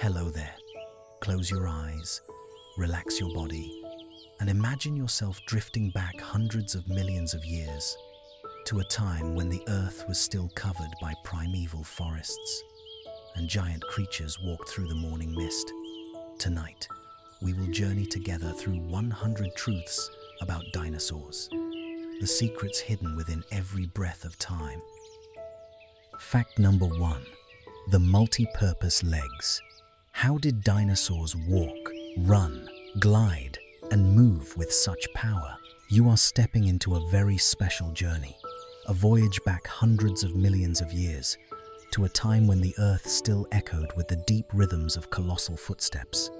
Hello there. Close your eyes, relax your body, and imagine yourself drifting back hundreds of millions of years to a time when the earth was still covered by primeval forests and giant creatures walked through the morning mist. Tonight, we will journey together through 100 truths about dinosaurs, the secrets hidden within every breath of time. Fact number 1. The multi-purpose legs. How did dinosaurs walk, run, glide, and move with such power? You are stepping into a very special journey, a voyage back hundreds of millions of years, to a time when the earth still echoed with the deep rhythms of colossal footsteps.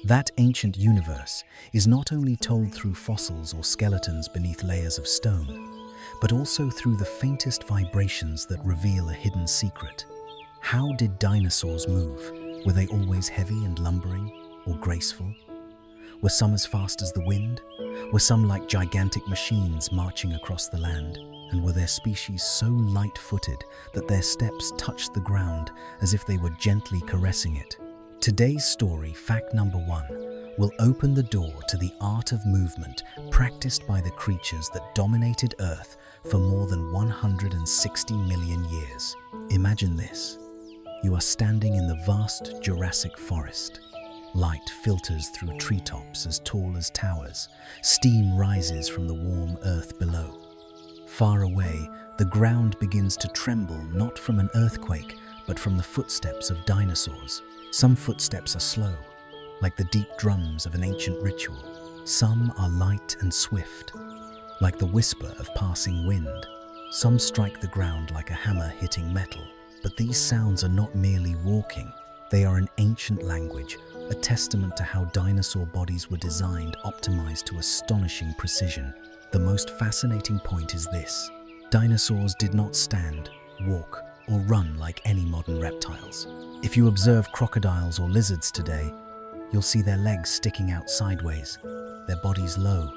That ancient universe is not only told through fossils or skeletons beneath layers of stone, but also through the faintest vibrations that reveal a hidden secret. How did dinosaurs move? Were they always heavy and lumbering, or graceful? Were some as fast as the wind? Were some like gigantic machines marching across the land? And were their species so light-footed that their steps touched the ground as if they were gently caressing it? Today's story, fact number 1, will open the door to the art of movement practiced by the creatures that dominated Earth for more than 160 million years. Imagine this. You are standing in the vast Jurassic forest. Light filters through treetops as tall as towers. Steam rises from the warm earth below. Far away, the ground begins to tremble, not from an earthquake, but from the footsteps of dinosaurs. Some footsteps are slow, like the deep drums of an ancient ritual. Some are light and swift, like the whisper of passing wind. Some strike the ground like a hammer hitting metal. But these sounds are not merely walking. They are an ancient language, a testament to how dinosaur bodies were designed, optimized to astonishing precision. The most fascinating point is this. Dinosaurs did not stand, walk, or run like any modern reptiles. If you observe crocodiles or lizards today, you'll see their legs sticking out sideways, their bodies low,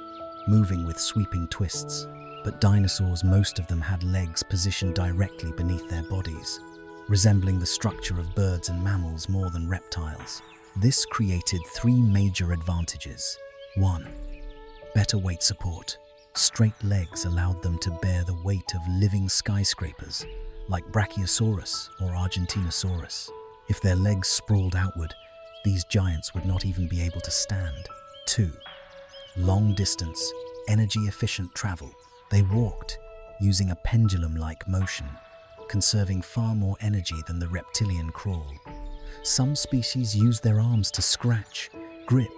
moving with sweeping twists. But dinosaurs, most of them had legs positioned directly beneath their bodies, resembling the structure of birds and mammals more than reptiles. This created 3 major advantages. 1. Better weight support. Straight legs allowed them to bear the weight of living skyscrapers, like Brachiosaurus or Argentinosaurus. If their legs sprawled outward, these giants would not even be able to stand. 2. Long distance, energy-efficient travel. They walked, using a pendulum-like motion, conserving far more energy than the reptilian crawl. Some species use their arms to scratch, grip,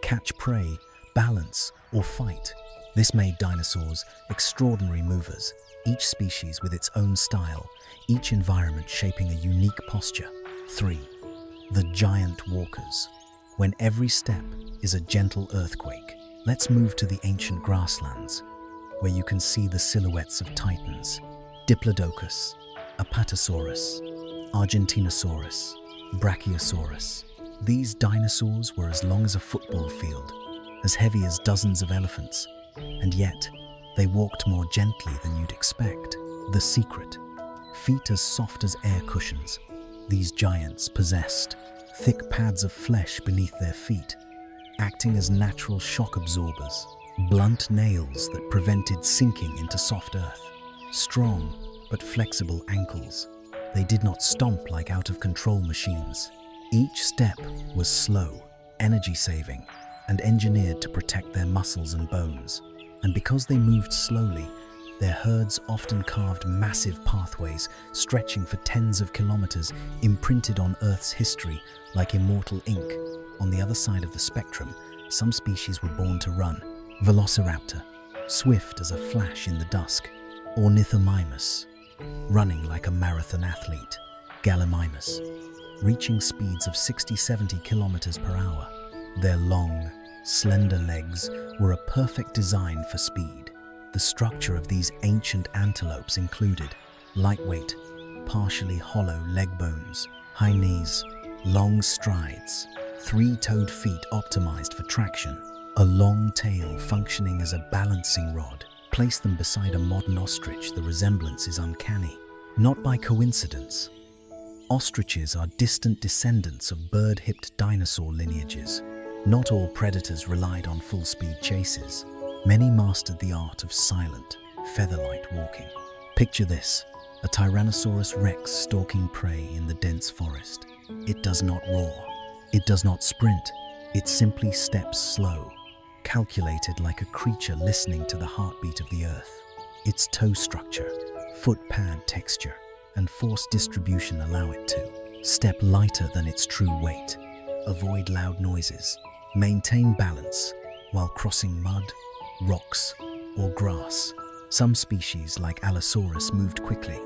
catch prey, balance, or fight. This made dinosaurs extraordinary movers, each species with its own style, each environment shaping a unique posture. 3. The giant walkers. When every step is a gentle earthquake, let's move to the ancient grasslands, where you can see the silhouettes of titans. Diplodocus, Apatosaurus, Argentinosaurus, Brachiosaurus. These dinosaurs were as long as a football field, as heavy as dozens of elephants, and yet they walked more gently than you'd expect. The secret: feet as soft as air cushions. These giants possessed thick pads of flesh beneath their feet, acting as natural shock absorbers, blunt nails that prevented sinking into soft earth, strong but flexible ankles. They did not stomp like out-of-control machines. Each step was slow, energy-saving, and engineered to protect their muscles and bones. And because they moved slowly, their herds often carved massive pathways stretching for tens of kilometers, imprinted on Earth's history like immortal ink. On the other side of the spectrum, some species were born to run. Velociraptor, swift as a flash in the dusk. Ornithomimus, running like a marathon athlete. Gallimimus, reaching speeds of 60-70 kilometers per hour. Their long, slender legs were a perfect design for speed. The structure of these ancient antelopes included lightweight, partially hollow leg bones, high knees, long strides, 3-toed feet optimized for traction, a long tail functioning as a balancing rod. Place them beside a modern ostrich, the resemblance is uncanny. Not by coincidence. Ostriches are distant descendants of bird-hipped dinosaur lineages. Not all predators relied on full-speed chases. Many mastered the art of silent, feather-light walking. Picture this, a Tyrannosaurus rex stalking prey in the dense forest. It does not roar. It does not sprint. It simply steps slow, calculated like a creature listening to the heartbeat of the earth. Its toe structure, foot pad texture, and force distribution allow it to step lighter than its true weight, avoid loud noises, maintain balance while crossing mud, rocks, or grass. Some species like Allosaurus moved quickly,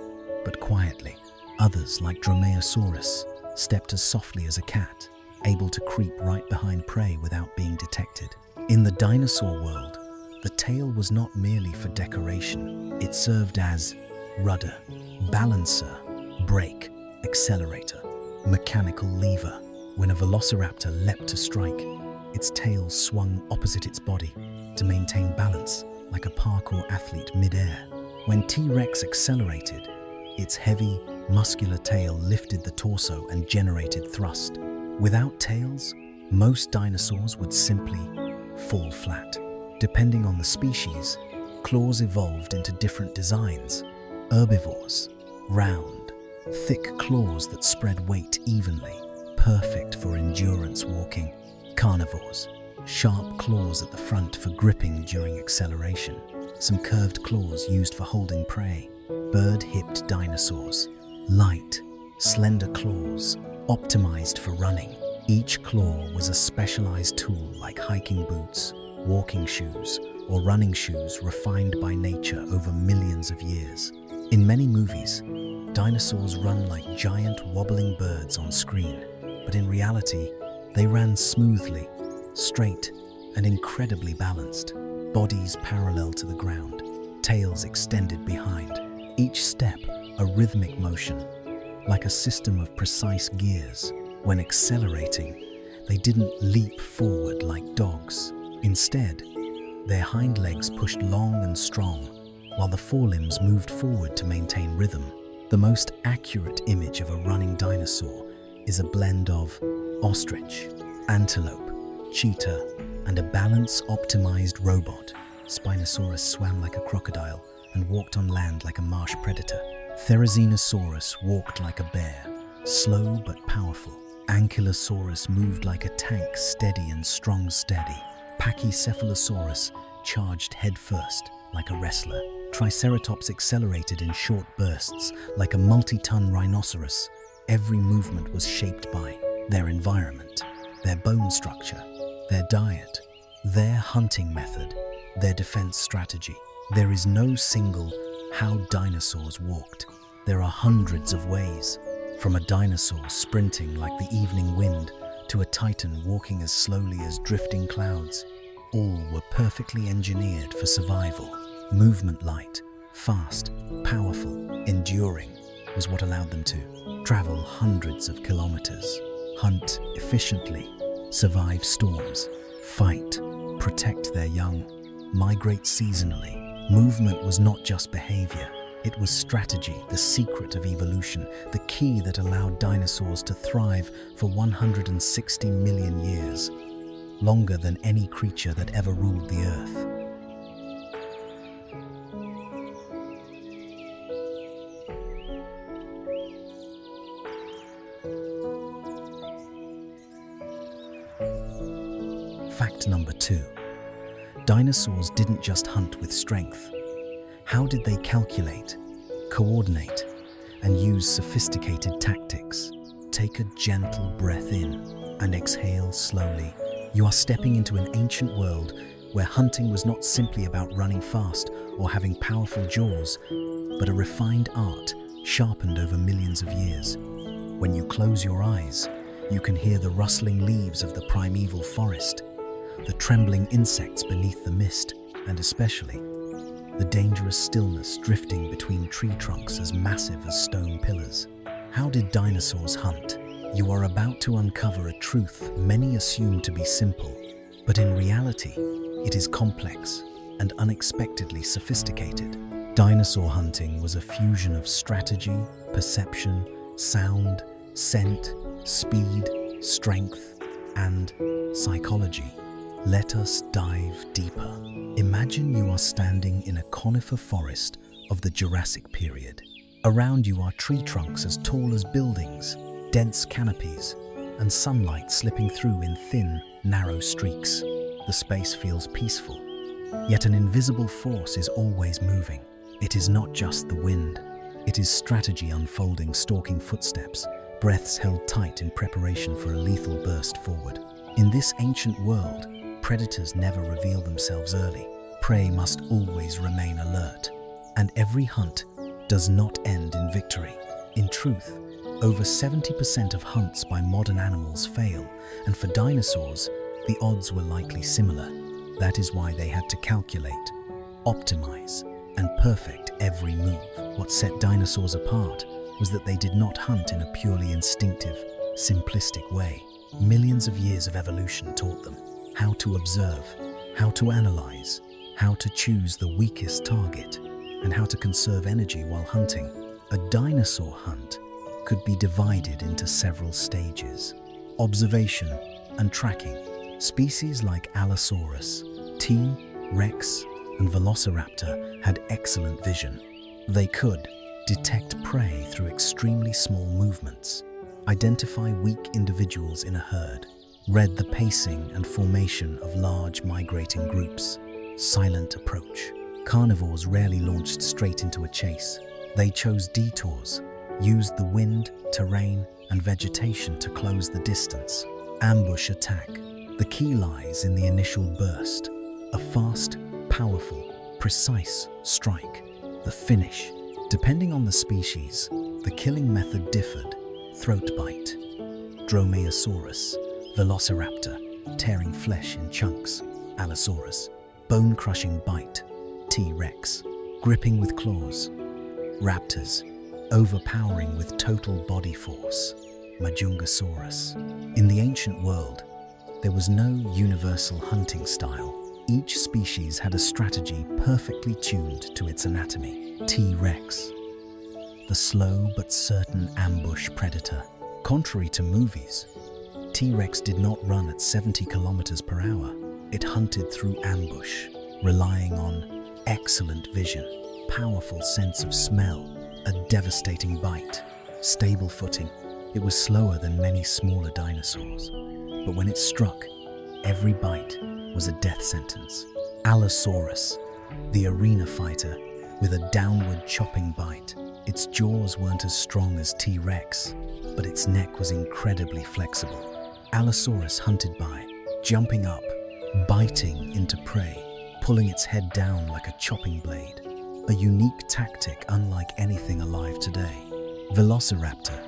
but quietly. Others like Dromaeosaurus stepped as softly as a cat, able to creep right behind prey without being detected. In the dinosaur world, the tail was not merely for decoration. It served as rudder, balancer, brake, accelerator, mechanical lever. When a velociraptor leapt to strike, its tail swung opposite its body to maintain balance like a parkour athlete mid-air. When T-Rex accelerated, its heavy, muscular tail lifted the torso and generated thrust. Without tails, most dinosaurs would simply fall flat. Depending on the species, claws evolved into different designs. Herbivores, round, thick claws that spread weight evenly, perfect for endurance walking. Carnivores, sharp claws at the front for gripping during acceleration. Some curved claws used for holding prey. Bird-hipped dinosaurs, light, slender claws, optimized for running. Each claw was a specialized tool like hiking boots, walking shoes, or running shoes refined by nature over millions of years. In many movies, dinosaurs run like giant wobbling birds on screen, but in reality, they ran smoothly, straight, and incredibly balanced. Bodies parallel to the ground, tails extended behind. Each step a rhythmic motion, like a system of precise gears. When accelerating, they didn't leap forward like dogs. Instead, their hind legs pushed long and strong, while the forelimbs moved forward to maintain rhythm. The most accurate image of a running dinosaur is a blend of ostrich, antelope, cheetah, and a balance-optimized robot. Spinosaurus swam like a crocodile and walked on land like a marsh predator. Therizinosaurus walked like a bear, slow but powerful. Ankylosaurus moved like a tank, steady and steady. Pachycephalosaurus charged headfirst, like a wrestler. Triceratops accelerated in short bursts, like a multi-ton rhinoceros. Every movement was shaped by their environment, their bone structure, their diet, their hunting method, their defense strategy. There is no single how dinosaurs walked. There are hundreds of ways, from a dinosaur sprinting like the evening wind to a titan walking as slowly as drifting clouds. All were perfectly engineered for survival. Movement light, fast, powerful, enduring was what allowed them to travel hundreds of kilometers, hunt efficiently, survive storms, fight, protect their young, migrate seasonally. Movement was not just behavior, it was strategy, the secret of evolution, the key that allowed dinosaurs to thrive for 160 million years, longer than any creature that ever ruled the earth. Fact number 2. Dinosaurs didn't just hunt with strength. How did they calculate, coordinate, and use sophisticated tactics? Take a gentle breath in and exhale slowly. You are stepping into an ancient world where hunting was not simply about running fast or having powerful jaws, but a refined art sharpened over millions of years. When you close your eyes, you can hear the rustling leaves of the primeval forest, the trembling insects beneath the mist, and especially the dangerous stillness drifting between tree trunks as massive as stone pillars. How did dinosaurs hunt? You are about to uncover a truth many assume to be simple, but in reality, it is complex and unexpectedly sophisticated. Dinosaur hunting was a fusion of strategy, perception, sound, scent, speed, strength, and psychology. Let us dive deeper. Imagine you are standing in a conifer forest of the Jurassic period. Around you are tree trunks as tall as buildings, dense canopies, and sunlight slipping through in thin, narrow streaks. The space feels peaceful, yet an invisible force is always moving. It is not just the wind. It is strategy unfolding, stalking footsteps, breaths held tight in preparation for a lethal burst forward. In this ancient world, predators never reveal themselves early. Prey must always remain alert, and every hunt does not end in victory. In truth, over 70% of hunts by modern animals fail, and for dinosaurs, the odds were likely similar. That is why they had to calculate, optimize, and perfect every move. What set dinosaurs apart was that they did not hunt in a purely instinctive, simplistic way. Millions of years of evolution taught them how to observe, how to analyze, how to choose the weakest target, and how to conserve energy while hunting. A dinosaur hunt could be divided into several stages: observation and tracking. Species like Allosaurus, T. rex, and Velociraptor had excellent vision. They could detect prey through extremely small movements, identify weak individuals in a herd, read the pacing and formation of large migrating groups. Silent approach. Carnivores rarely launched straight into a chase. They chose detours, used the wind, terrain, and vegetation to close the distance. Ambush attack. The key lies in the initial burst, a fast, powerful, precise strike. The finish. Depending on the species, the killing method differed. Throat bite. Dromaeosaurus. Velociraptor, tearing flesh in chunks. Allosaurus. Bone-crushing bite. T. rex. Gripping with claws. Raptors. Overpowering with total body force. Majungasaurus. In the ancient world, there was no universal hunting style. Each species had a strategy perfectly tuned to its anatomy. T. rex. The slow but certain ambush predator. Contrary to movies, T. rex did not run at 70 kilometers per hour. It hunted through ambush, relying on excellent vision, powerful sense of smell, a devastating bite, stable footing. It was slower than many smaller dinosaurs, but when it struck, every bite was a death sentence. Allosaurus, the arena fighter, with a downward chopping bite. Its jaws weren't as strong as T. rex, but its neck was incredibly flexible. Allosaurus hunted by jumping up, biting into prey, pulling its head down like a chopping blade. A unique tactic unlike anything alive today. Velociraptor,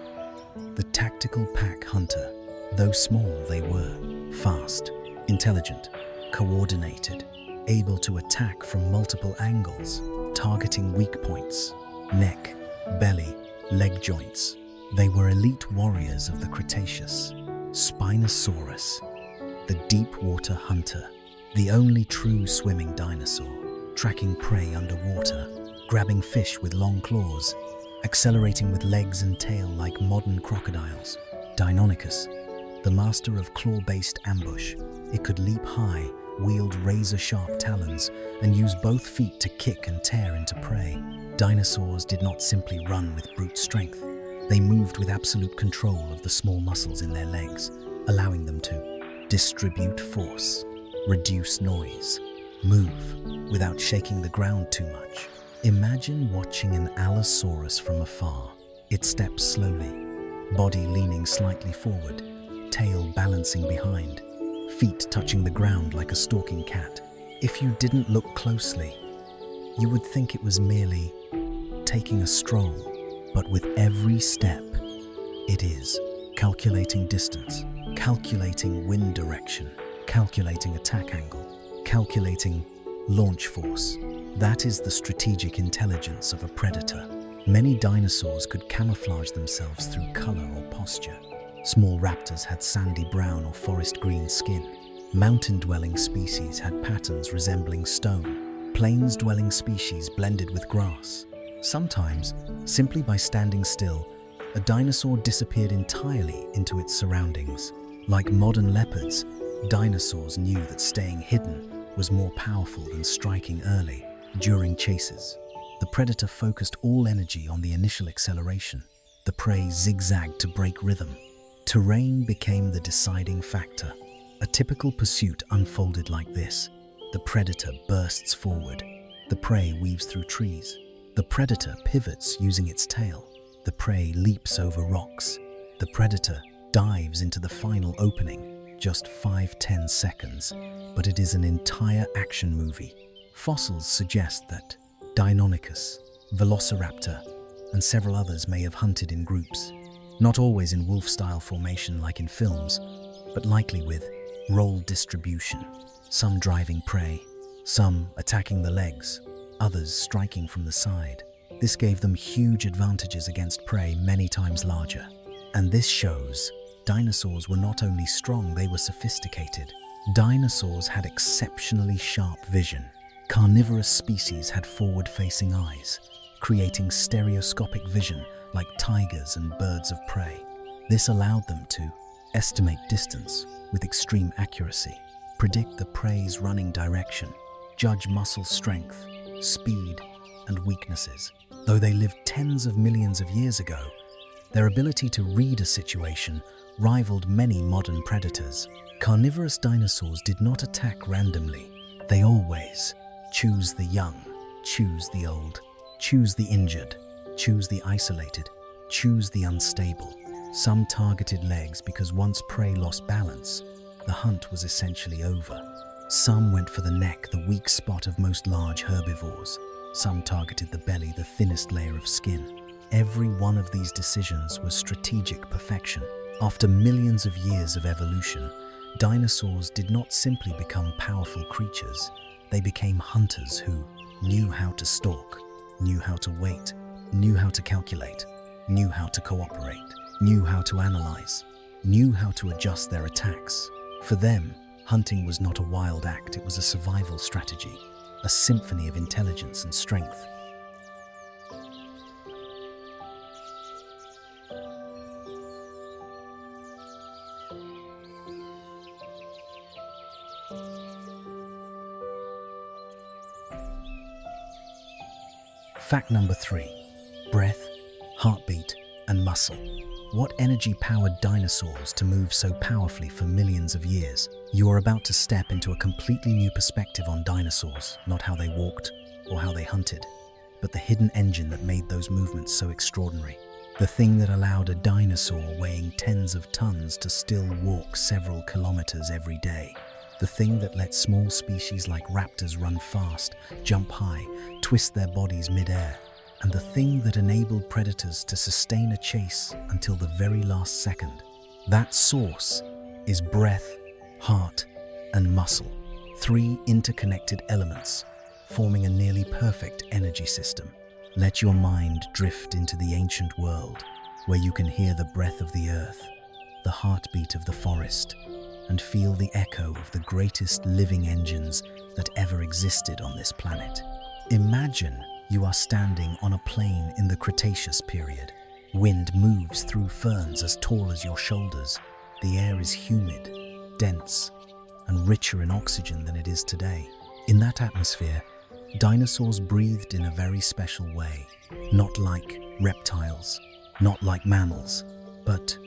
the tactical pack hunter. Though small, they were fast, intelligent, coordinated, able to attack from multiple angles, targeting weak points, neck, belly, leg joints. They were elite warriors of the Cretaceous. Spinosaurus, the deep water hunter, the only true swimming dinosaur, tracking prey underwater, grabbing fish with long claws, accelerating with legs and tail like modern crocodiles. Deinonychus, the master of claw-based ambush. It could leap high, wield razor-sharp talons, and use both feet to kick and tear into prey. Dinosaurs did not simply run with brute strength. They moved with absolute control of the small muscles in their legs, allowing them to distribute force, reduce noise, move without shaking the ground too much. Imagine watching an Allosaurus from afar. It steps slowly, body leaning slightly forward, tail balancing behind, feet touching the ground like a stalking cat. If you didn't look closely, you would think it was merely taking a stroll. But with every step, it is calculating distance, calculating wind direction, calculating attack angle, calculating launch force. That is the strategic intelligence of a predator. Many dinosaurs could camouflage themselves through color or posture. Small raptors had sandy brown or forest green skin. Mountain-dwelling species had patterns resembling stone. Plains-dwelling species blended with grass. Sometimes, simply by standing still, a dinosaur disappeared entirely into its surroundings. Like modern leopards, dinosaurs knew that staying hidden was more powerful than striking early during chases. The predator focused all energy on the initial acceleration. The prey zigzagged to break rhythm. Terrain became the deciding factor. A typical pursuit unfolded like this. The predator bursts forward. The prey weaves through trees. The predator pivots using its tail. The prey leaps over rocks. The predator dives into the final opening. Just 5-10 seconds, but it is an entire action movie. Fossils suggest that Deinonychus, Velociraptor, and several others may have hunted in groups, not always in wolf-style formation like in films, but likely with role distribution, some driving prey, some attacking the legs, others striking from the side. This gave them huge advantages against prey many times larger. And this shows dinosaurs were not only strong, they were sophisticated. Dinosaurs had exceptionally sharp vision. Carnivorous species had forward-facing eyes, creating stereoscopic vision like tigers and birds of prey. This allowed them to estimate distance with extreme accuracy, predict the prey's running direction, judge muscle strength, speed, and weaknesses. Though they lived tens of millions of years ago, their ability to read a situation rivaled many modern predators. Carnivorous dinosaurs did not attack randomly. They always choose the young, choose the old, choose the injured, choose the isolated, choose the unstable. Some targeted legs because once prey lost balance, the hunt was essentially over. Some went for the neck, the weak spot of most large herbivores. Some targeted the belly, the thinnest layer of skin. Every one of these decisions was strategic perfection. After millions of years of evolution, dinosaurs did not simply become powerful creatures. They became hunters who knew how to stalk, knew how to wait, knew how to calculate, knew how to cooperate, knew how to analyze, knew how to adjust their attacks. For them, hunting was not a wild act, it was a survival strategy, a symphony of intelligence and strength. Fact number 3. Breath, heartbeat, and muscle. What energy powered dinosaurs to move so powerfully for millions of years? You are about to step into a completely new perspective on dinosaurs, not how they walked or how they hunted, but the hidden engine that made those movements so extraordinary. The thing that allowed a dinosaur weighing tens of tons to still walk several kilometers every day. The thing that let small species like raptors run fast, jump high, twist their bodies mid-air. And the thing that enabled predators to sustain a chase until the very last second. That source is breath, heart, and muscle. 3 interconnected elements, forming a nearly perfect energy system. Let your mind drift into the ancient world, where you can hear the breath of the earth, the heartbeat of the forest, and feel the echo of the greatest living engines that ever existed on this planet. Imagine you are standing on a plain in the Cretaceous period. Wind moves through ferns as tall as your shoulders. The air is humid, dense, and richer in oxygen than it is today. In that atmosphere, dinosaurs breathed in a very special way. Not like reptiles, not like mammals, but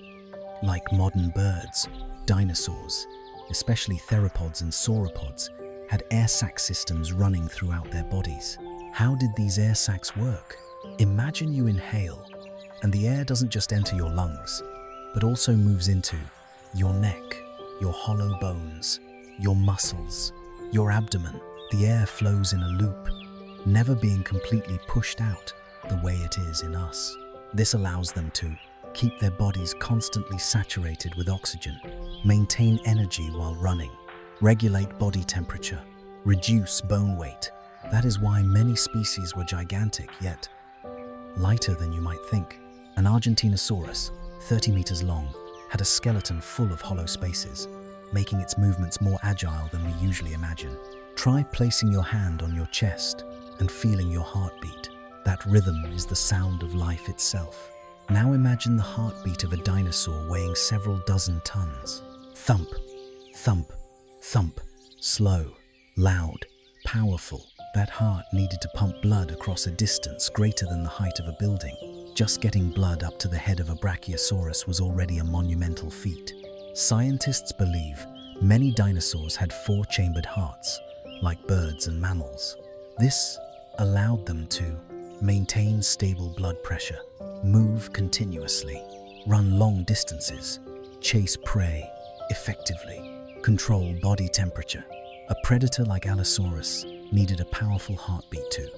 like modern birds. Dinosaurs, especially theropods and sauropods, had air sac systems running throughout their bodies. How did these air sacs work? Imagine you inhale, and the air doesn't just enter your lungs, but also moves into your neck, your hollow bones, your muscles, your abdomen. The air flows in a loop, never being completely pushed out the way it is in us. This allows them to keep their bodies constantly saturated with oxygen, maintain energy while running, regulate body temperature, reduce bone weight. That is why many species were gigantic, yet lighter than you might think. An Argentinosaurus, 30 meters long, had a skeleton full of hollow spaces, making its movements more agile than we usually imagine. Try placing your hand on your chest and feeling your heartbeat. That rhythm is the sound of life itself. Now imagine the heartbeat of a dinosaur weighing several dozen tons. Thump, thump, thump. Slow, loud, powerful. That heart needed to pump blood across a distance greater than the height of a building. Just getting blood up to the head of a brachiosaurus was already a monumental feat. Scientists believe many dinosaurs had four-chambered hearts, like birds and mammals. This allowed them to maintain stable blood pressure, move continuously, run long distances, chase prey effectively, control body temperature. A predator like Allosaurus needed a powerful heartbeat to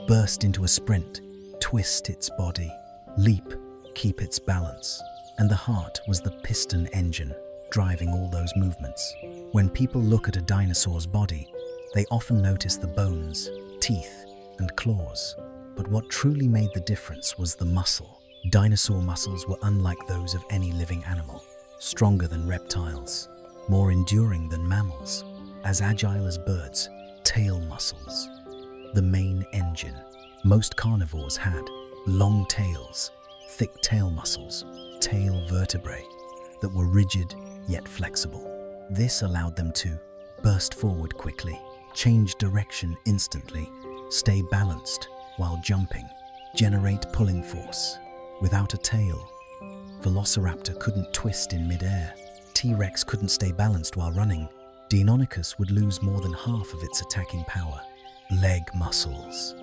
burst into a sprint, twist its body, leap, keep its balance. And the heart was the piston engine driving all those movements. When people look at a dinosaur's body, they often notice the bones, teeth, and claws. But what truly made the difference was the muscle. Dinosaur muscles were unlike those of any living animal, stronger than reptiles, more enduring than mammals, as agile as birds. Tail muscles, the main engine. Most carnivores had long tails, thick tail muscles, tail vertebrae that were rigid yet flexible. This allowed them to burst forward quickly, change direction instantly, stay balanced while jumping, generate pulling force. Without a tail, Velociraptor couldn't twist in midair. T-Rex couldn't stay balanced while running. Deinonychus would lose more than half of its attacking power. Leg muscles,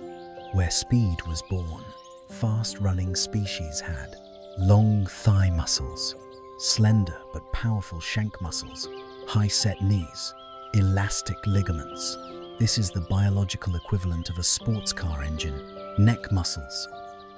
where speed was born. Fast-running species had long thigh muscles, slender but powerful shank muscles, high-set knees, elastic ligaments. This is the biological equivalent of a sports car engine. Neck muscles,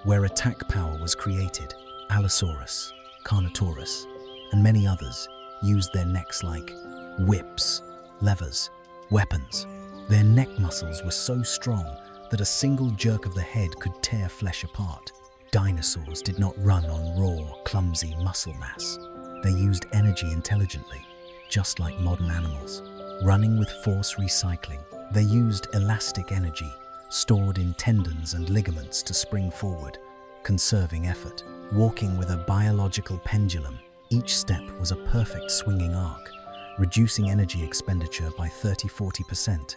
where attack power was created. Allosaurus, Carnotaurus, and many others used their necks like whips, levers, weapons. Their neck muscles were so strong that a single jerk of the head could tear flesh apart. Dinosaurs did not run on raw, clumsy muscle mass. They used energy intelligently, just like modern animals. Running with force recycling, they used elastic energy stored in tendons and ligaments to spring forward, conserving effort. Walking with a biological pendulum, each step was a perfect swinging arc, reducing energy expenditure by 30–40%.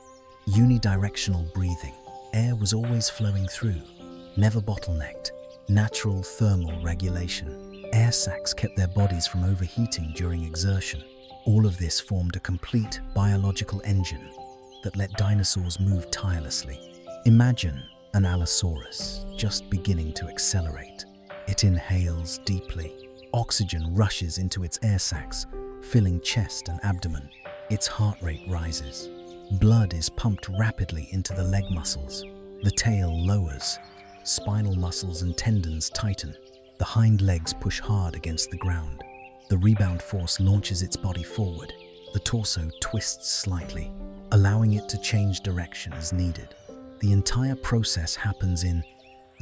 Unidirectional breathing. Air was always flowing through, never bottlenecked. Natural thermal regulation. Air sacs kept their bodies from overheating during exertion. All of this formed a complete biological engine that let dinosaurs move tirelessly. Imagine an Allosaurus just beginning to accelerate. It inhales deeply. Oxygen rushes into its air sacs, filling chest and abdomen. Its heart rate rises. Blood is pumped rapidly into the leg muscles. The tail lowers. Spinal muscles and tendons tighten. The hind legs push hard against the ground. The rebound force launches its body forward. The torso twists slightly, allowing it to change direction as needed. The entire process happens in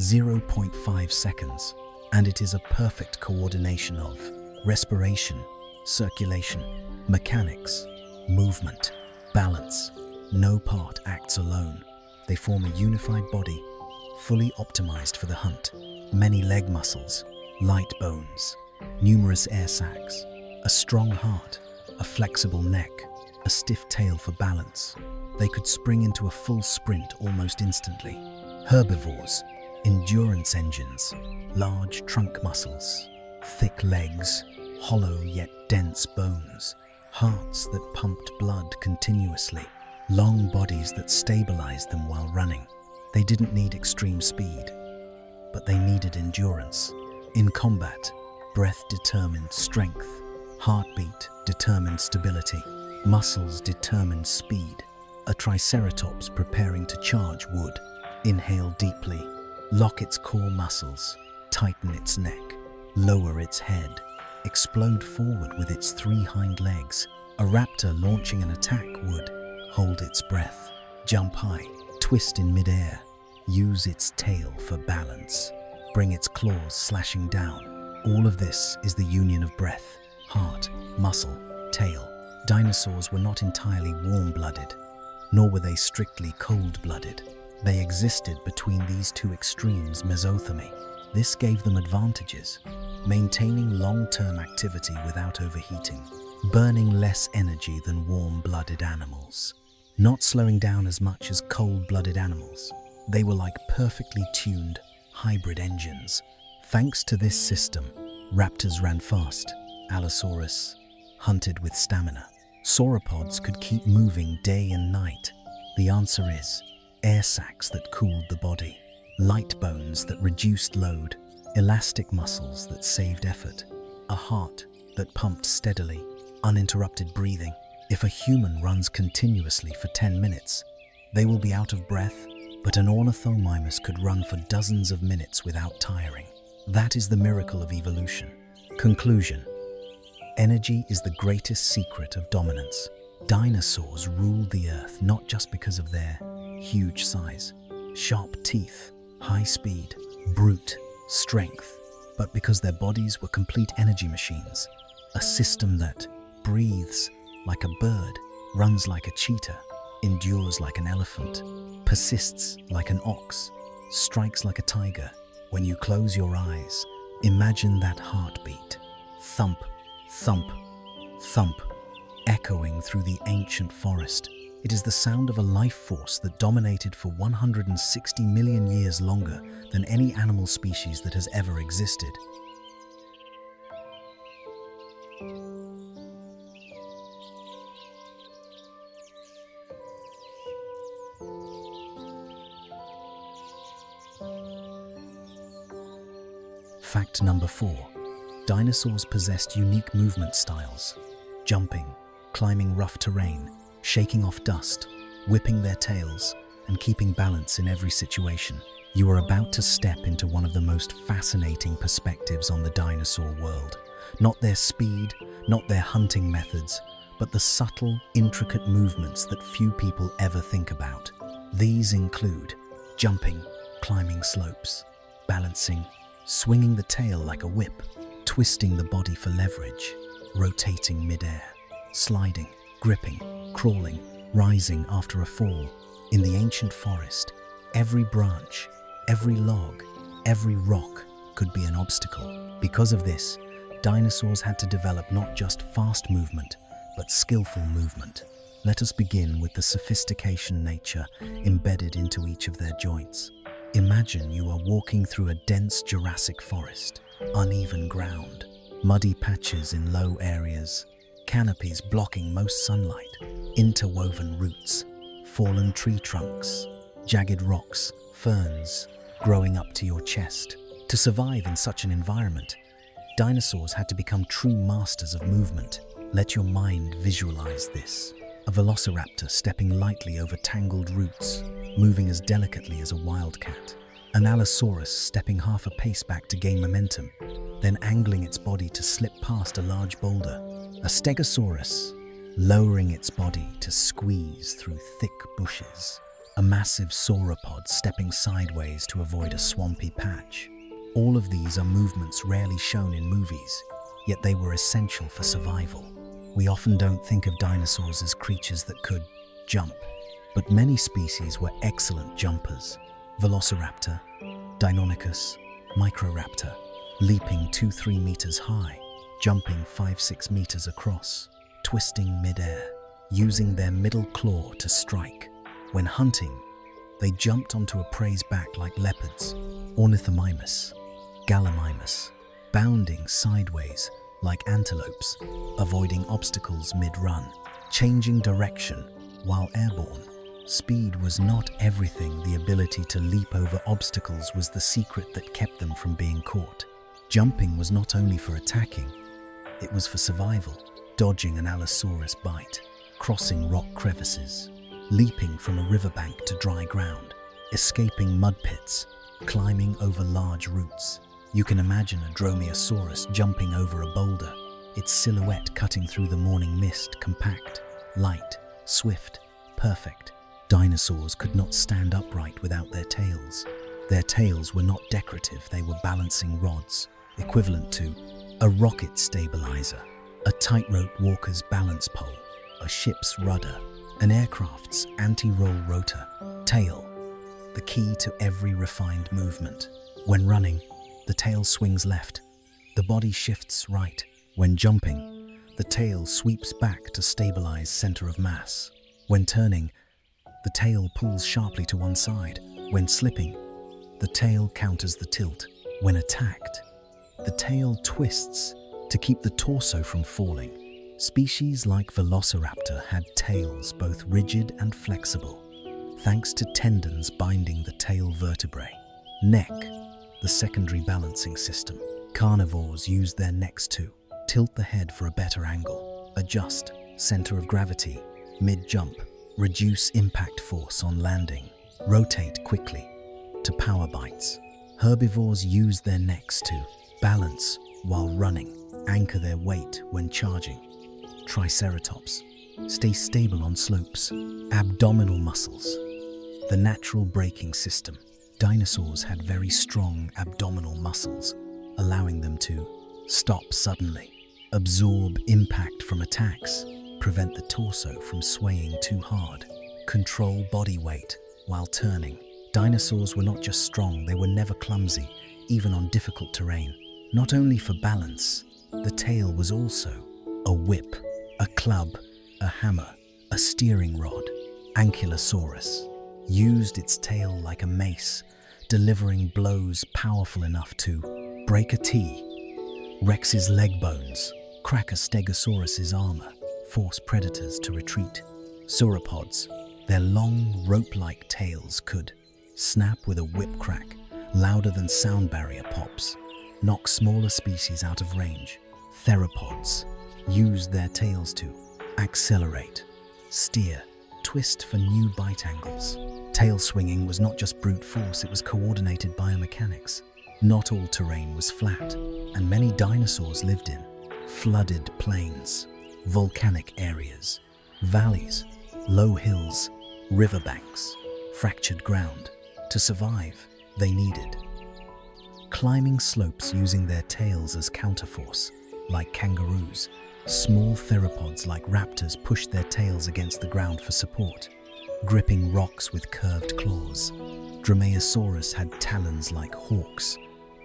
0.5 seconds, and it is a perfect coordination of respiration, circulation, mechanics, movement, balance. No part acts alone. They form a unified body, fully optimized for the hunt. Many leg muscles, light bones, numerous air sacs, a strong heart, a flexible neck, a stiff tail for balance. They could spring into a full sprint almost instantly. Herbivores, endurance engines, large trunk muscles, thick legs, hollow yet dense bones, hearts that pumped blood continuously, long bodies that stabilized them while running. They didn't need extreme speed, but they needed endurance. In combat, breath determined strength, heartbeat determined stability, muscles determined speed. A triceratops preparing to charge would inhale deeply, lock its core muscles, tighten its neck, lower its head, explode forward with its 3 hind legs. A raptor launching an attack would hold its breath, jump high, twist in midair, use its tail for balance, bring its claws slashing down. All of this is the union of breath, heart, muscle, tail. Dinosaurs were not entirely warm-blooded, nor were they strictly cold-blooded. They existed between these two extremes, mesothermy. This gave them advantages, maintaining long-term activity without overheating, burning less energy than warm-blooded animals, not slowing down as much as cold-blooded animals. They were like perfectly tuned hybrid engines. Thanks to this system, raptors ran fast, Allosaurus hunted with stamina. Sauropods could keep moving day and night. The answer is air sacs that cooled the body, light bones that reduced load, elastic muscles that saved effort, a heart that pumped steadily, uninterrupted breathing. If a human runs continuously for 10 minutes, they will be out of breath, but an ornithomimus could run for dozens of minutes without tiring. That is the miracle of evolution. Conclusion: energy is the greatest secret of dominance. Dinosaurs ruled the earth not just because of their huge size, sharp teeth, high speed, brute strength, but because their bodies were complete energy machines. A system that breathes like a bird, runs like a cheetah, endures like an elephant, persists like an ox, strikes like a tiger. When you close your eyes, imagine that heartbeat. Thump, thump, thump, echoing through the ancient forest. It is the sound of a life force that dominated for 160 million years longer than any animal species that has ever existed. Fact number 4. Dinosaurs possessed unique movement styles. Jumping, climbing rough terrain, shaking off dust, whipping their tails, and keeping balance in every situation. You are about to step into one of the most fascinating perspectives on the dinosaur world. Not their speed, not their hunting methods, but the subtle, intricate movements that few people ever think about. These include jumping, climbing slopes, balancing, swinging the tail like a whip, twisting the body for leverage, rotating mid-air, sliding, gripping, crawling, rising after a fall. In the ancient forest, every branch, every log, every rock could be an obstacle. Because of this, dinosaurs had to develop not just fast movement, but skillful movement. Let us begin with the sophistication nature embedded into each of their joints. Imagine you are walking through a dense Jurassic forest, uneven ground, muddy patches in low areas, canopies blocking most sunlight, interwoven roots, fallen tree trunks, jagged rocks, ferns growing up to your chest. To survive in such an environment, dinosaurs had to become true masters of movement. Let your mind visualize this. A velociraptor stepping lightly over tangled roots, moving as delicately as a wildcat. An Allosaurus stepping half a pace back to gain momentum, then angling its body to slip past a large boulder. A Stegosaurus lowering its body to squeeze through thick bushes. A massive sauropod stepping sideways to avoid a swampy patch. All of these are movements rarely shown in movies, yet they were essential for survival. We often don't think of dinosaurs as creatures that could jump, but many species were excellent jumpers. Velociraptor, Deinonychus, Microraptor, leaping 2-3 meters high, jumping 5-6 meters across, twisting mid-air, using their middle claw to strike. When hunting, they jumped onto a prey's back like leopards. Ornithomimus, Gallimimus, bounding sideways like antelopes, avoiding obstacles mid-run, changing direction while airborne. Speed was not everything. The ability to leap over obstacles was the secret that kept them from being caught. Jumping was not only for attacking, it was for survival. Dodging an Allosaurus bite, crossing rock crevices, leaping from a riverbank to dry ground, escaping mud pits, climbing over large roots. You can imagine a Dromaeosaurus jumping over a boulder, its silhouette cutting through the morning mist, compact, light, swift, perfect. Dinosaurs could not stand upright without their tails. Their tails were not decorative, they were balancing rods, equivalent to a rocket stabilizer, a tightrope walker's balance pole, a ship's rudder, an aircraft's anti-roll rotor. Tail, the key to every refined movement. When running, the tail swings left. The body shifts right. When jumping, the tail sweeps back to stabilize center of mass. When turning, the tail pulls sharply to one side. When slipping, the tail counters the tilt. When attacked, the tail twists to keep the torso from falling. Species like Velociraptor had tails both rigid and flexible, thanks to tendons binding the tail vertebrae. Neck, the secondary balancing system. Carnivores used their necks to tilt the head for a better angle, adjust center of gravity mid-jump, reduce impact force on landing, rotate quickly to power bites. Herbivores use their necks to balance while running, anchor their weight when charging. Triceratops stay stable on slopes. Abdominal muscles, the natural braking system. Dinosaurs had very strong abdominal muscles, allowing them to stop suddenly, absorb impact from attacks, prevent the torso from swaying too hard, control body weight while turning. Dinosaurs were not just strong, they were never clumsy, even on difficult terrain. Not only for balance, the tail was also a whip, a club, a hammer, a steering rod. Ankylosaurus used its tail like a mace, delivering blows powerful enough to break a T. Rex's leg bones crack a Stegosaurus's armor, force predators to retreat. Sauropods, their long rope-like tails could snap with a whip crack, louder than sound barrier pops, knock smaller species out of range. Theropods used their tails to accelerate, steer, twist for new bite angles. Tail swinging was not just brute force, it was coordinated biomechanics. Not all terrain was flat, and many dinosaurs lived in flooded plains, volcanic areas, valleys, low hills, riverbanks, fractured ground. To survive, they needed climbing slopes using their tails as counterforce, like kangaroos. Small theropods like raptors pushed their tails against the ground for support, gripping rocks with curved claws. Dromaeosaurus had talons like hawks,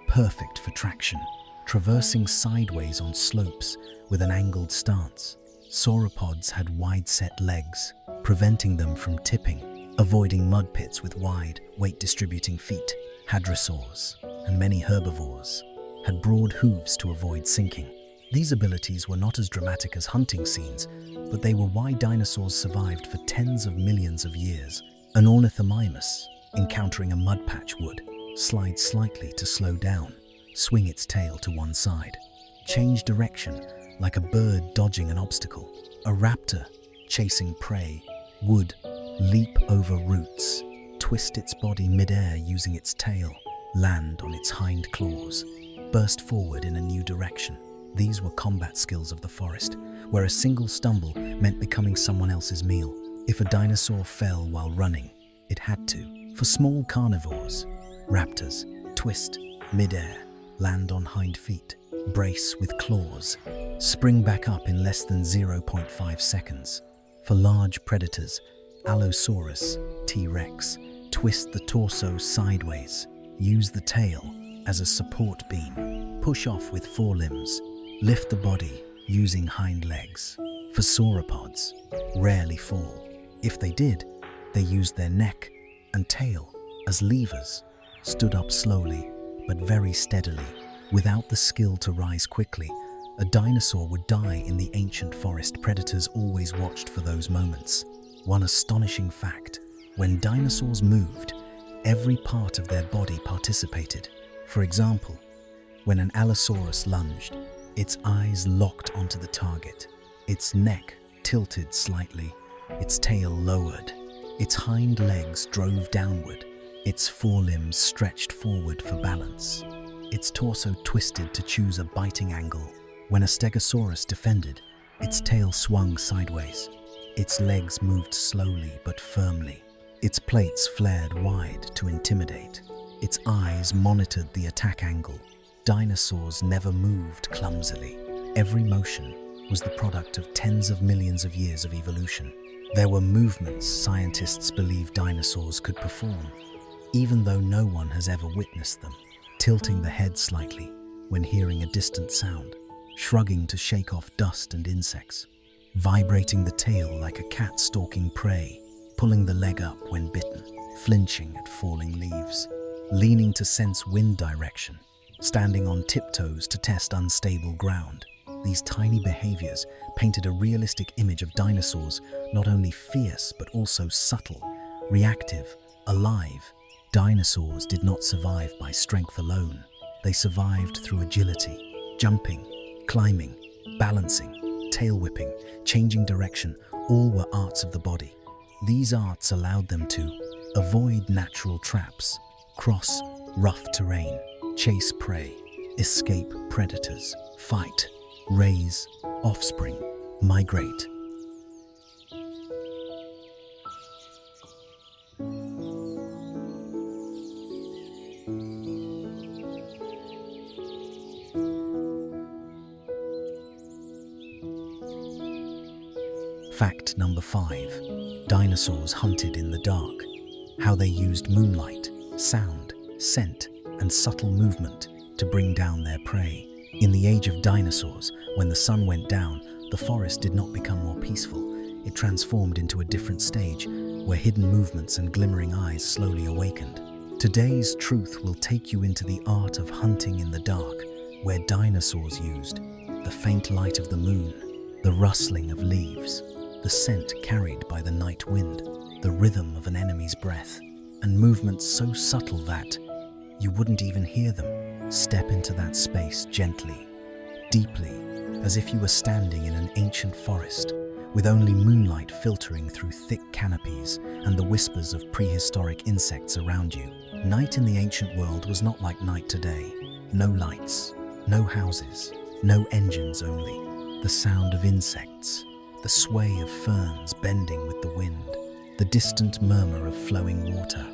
perfect for traction, traversing sideways on slopes with an angled stance. Sauropods had wide-set legs, preventing them from tipping, avoiding mud pits with wide, weight-distributing feet. Hadrosaurs and many herbivores had broad hooves to avoid sinking. These abilities were not as dramatic as hunting scenes, but they were why dinosaurs survived for tens of millions of years. An ornithomimus, encountering a mud patch, would slide slightly to slow down, swing its tail to one side, change direction like a bird dodging an obstacle. A raptor, chasing prey, would leap over roots, twist its body mid-air using its tail, land on its hind claws, burst forward in a new direction. These were combat skills of the forest, where a single stumble meant becoming someone else's meal. If a dinosaur fell while running, it had to. For small carnivores, raptors twist mid-air, land on hind feet, brace with claws, spring back up in less than 0.5 seconds. For large predators, Allosaurus, T-Rex, twist the torso sideways, use the tail as a support beam, push off with forelimbs, lift the body using hind legs. For sauropods, rarely fall. If they did, they used their neck and tail as levers, stood up slowly but very steadily. Without the skill to rise quickly, a dinosaur would die in the ancient forest. Predators always watched for those moments. One astonishing fact: when dinosaurs moved, every part of their body participated. For example, when an Allosaurus lunged, its eyes locked onto the target, its neck tilted slightly, its tail lowered, its hind legs drove downward, its forelimbs stretched forward for balance, its torso twisted to choose a biting angle. When a Stegosaurus defended, its tail swung sideways, its legs moved slowly but firmly, its plates flared wide to intimidate, its eyes monitored the attack angle. Dinosaurs never moved clumsily. Every motion was the product of tens of millions of years of evolution. There were movements scientists believe dinosaurs could perform, even though no one has ever witnessed them. tilting the head slightly when hearing a distant sound, shrugging to shake off dust and insects, vibrating the tail like a cat stalking prey, pulling the leg up when bitten, flinching at falling leaves, leaning to sense wind direction, standing on tiptoes to test unstable ground. These tiny behaviors painted a realistic image of dinosaurs, not only fierce but also subtle, reactive, alive. Dinosaurs did not survive by strength alone. They survived through agility, jumping, climbing, balancing, tail whipping, changing direction. All were arts of the body. These arts allowed them to avoid natural traps, cross rough terrain, chase prey, escape predators, fight, raise offspring, migrate. Fact number 5. Dinosaurs hunted in the dark. How they used moonlight, sound, scent, and subtle movement to bring down their prey. In the age of dinosaurs, when the sun went down, the forest did not become more peaceful. It transformed into a different stage, where hidden movements and glimmering eyes slowly awakened. Today's truth will take you into the art of hunting in the dark, where dinosaurs used the faint light of the moon, the rustling of leaves, the scent carried by the night wind, the rhythm of an enemy's breath, and movements so subtle that you wouldn't even hear them. Step into that space gently, deeply, as if you were standing in an ancient forest, with only moonlight filtering through thick canopies and the whispers of prehistoric insects around you. Night in the ancient world was not like night today. No lights, no houses, no engines, only the sound of insects, the sway of ferns bending with the wind, the distant murmur of flowing water,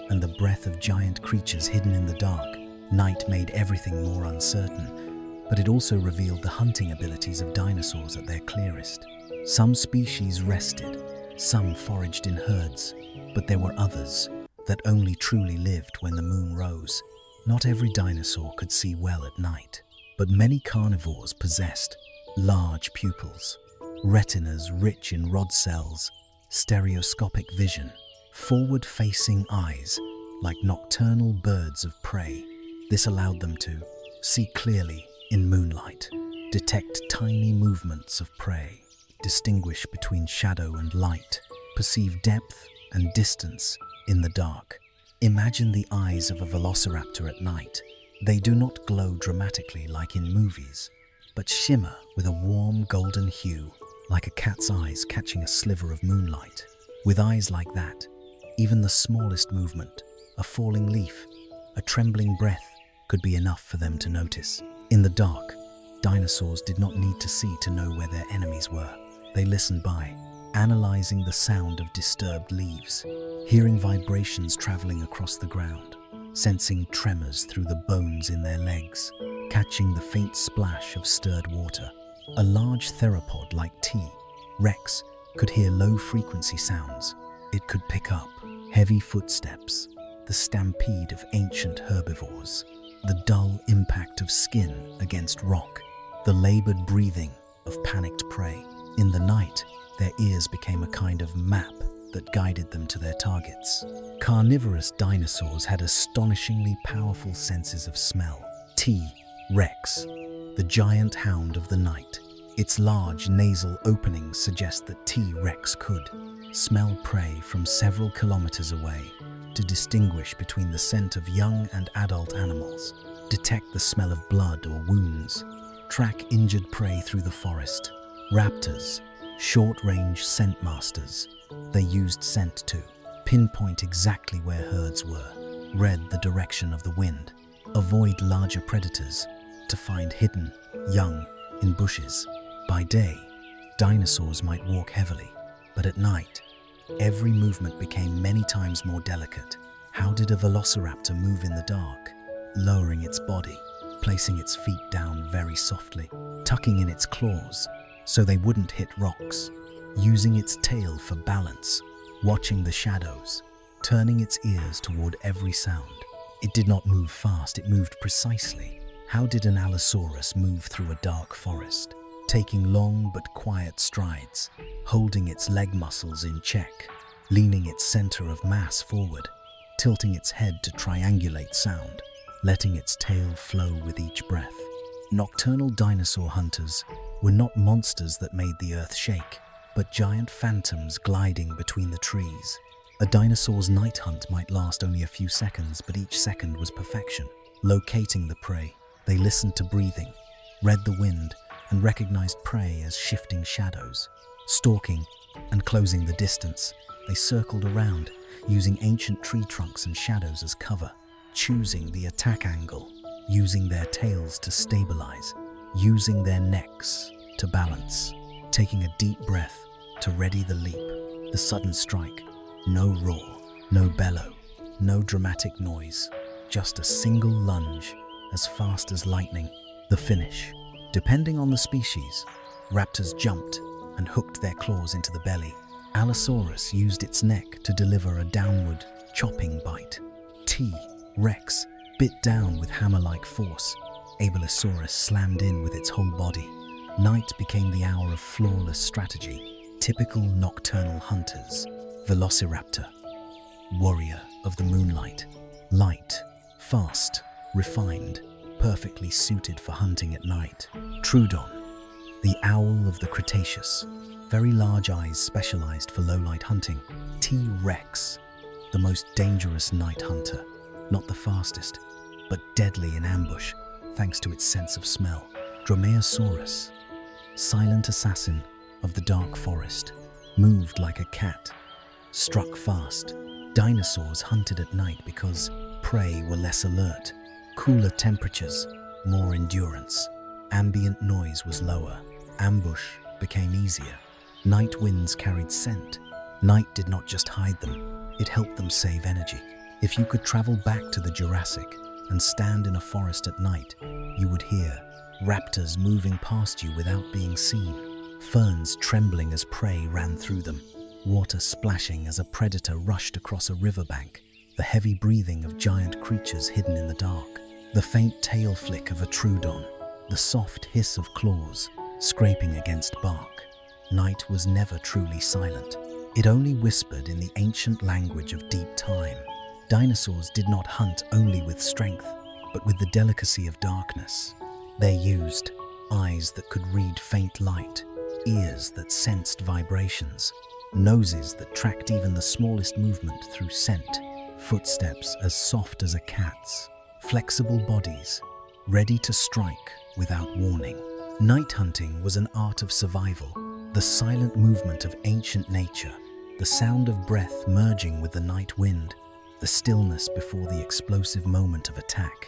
and the breath of giant creatures hidden in the dark. Night made everything more uncertain, but it also revealed the hunting abilities of dinosaurs at their clearest. Some species rested, some foraged in herds, but there were others that only truly lived when the moon rose. Not every dinosaur could see well at night, but many carnivores possessed large pupils, retinas rich in rod cells, stereoscopic vision, forward-facing eyes like nocturnal birds of prey. This allowed them to see clearly in moonlight, detect tiny movements of prey, distinguish between shadow and light, perceive depth and distance in the dark. Imagine the eyes of a velociraptor at night. They do not glow dramatically like in movies, but shimmer with a warm golden hue, like a cat's eyes catching a sliver of moonlight. With eyes like that, even the smallest movement, a falling leaf, a trembling breath, could be enough for them to notice. In the dark, dinosaurs did not need to see to know where their enemies were. They listened by, analyzing the sound of disturbed leaves, hearing vibrations traveling across the ground, sensing tremors through the bones in their legs, catching the faint splash of stirred water. A large theropod like T. rex could hear low-frequency sounds. It could pick up heavy footsteps, the stampede of ancient herbivores, the dull impact of skin against rock, the labored breathing of panicked prey. In the night, their ears became a kind of map that guided them to their targets. Carnivorous dinosaurs had astonishingly powerful senses of smell. T. rex, the giant hound of the night. Its large nasal openings suggest that T. rex could smell prey from several kilometers away, to distinguish between the scent of young and adult animals, detect the smell of blood or wounds, track injured prey through the forest. Raptors, short-range scent masters. They used scent to pinpoint exactly where herds were, read the direction of the wind, avoid larger predators, to find hidden young in bushes. By day, dinosaurs might walk heavily, but at night, every movement became many times more delicate. How did a velociraptor move in the dark? Lowering its body, placing its feet down very softly, tucking in its claws so they wouldn't hit rocks, using its tail for balance, watching the shadows, turning its ears toward every sound. It did not move fast, it moved precisely. How did an Allosaurus move through a dark forest? Taking long but quiet strides, holding its leg muscles in check, leaning its center of mass forward, tilting its head to triangulate sound, letting its tail flow with each breath. Nocturnal dinosaur hunters were not monsters that made the earth shake, but giant phantoms gliding between the trees. A dinosaur's night hunt might last only a few seconds, but each second was perfection. Locating the prey, they listened to breathing, read the wind, and recognized prey as shifting shadows. Stalking and closing the distance, they circled around, using ancient tree trunks and shadows as cover, choosing the attack angle, using their tails to stabilize, using their necks to balance, taking a deep breath to ready the leap, the sudden strike. No roar, no bellow, no dramatic noise, just a single lunge, as fast as lightning. The finish. Depending on the species, raptors jumped and hooked their claws into the belly. Allosaurus used its neck to deliver a downward, chopping bite. T-Rex bit down with hammer-like force. Abelisaurus slammed in with its whole body. Night became the hour of flawless strategy. Typical nocturnal hunters. Velociraptor, warrior of the moonlight. Light, fast, refined, perfectly suited for hunting at night. Troodon, the owl of the Cretaceous. Very large eyes specialized for low-light hunting. T-Rex, the most dangerous night hunter. Not the fastest, but deadly in ambush, thanks to its sense of smell. Dromaeosaurus, silent assassin of the dark forest. Moved like a cat, struck fast. Dinosaurs hunted at night because prey were less alert. Cooler temperatures, more endurance. Ambient noise was lower. Ambush became easier. Night winds carried scent. Night did not just hide them, it helped them save energy. If you could travel back to the Jurassic and stand in a forest at night, you would hear raptors moving past you without being seen, ferns trembling as prey ran through them, water splashing as a predator rushed across a riverbank, the heavy breathing of giant creatures hidden in the dark, the faint tail flick of a troodon, the soft hiss of claws scraping against bark. Night was never truly silent. It only whispered in the ancient language of deep time. Dinosaurs did not hunt only with strength, but with the delicacy of darkness. They used eyes that could read faint light, ears that sensed vibrations, noses that tracked even the smallest movement through scent, footsteps as soft as a cat's, flexible bodies, ready to strike without warning. Night hunting was an art of survival, the silent movement of ancient nature, the sound of breath merging with the night wind, the stillness before the explosive moment of attack.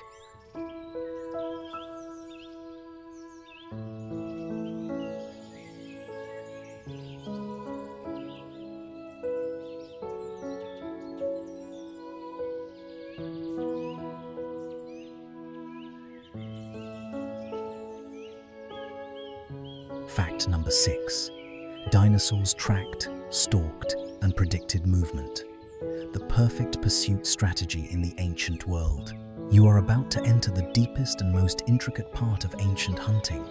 Fact number 6. Dinosaurs tracked, stalked, and predicted movement. The perfect pursuit strategy in the ancient world. You are about to enter the deepest and most intricate part of ancient hunting,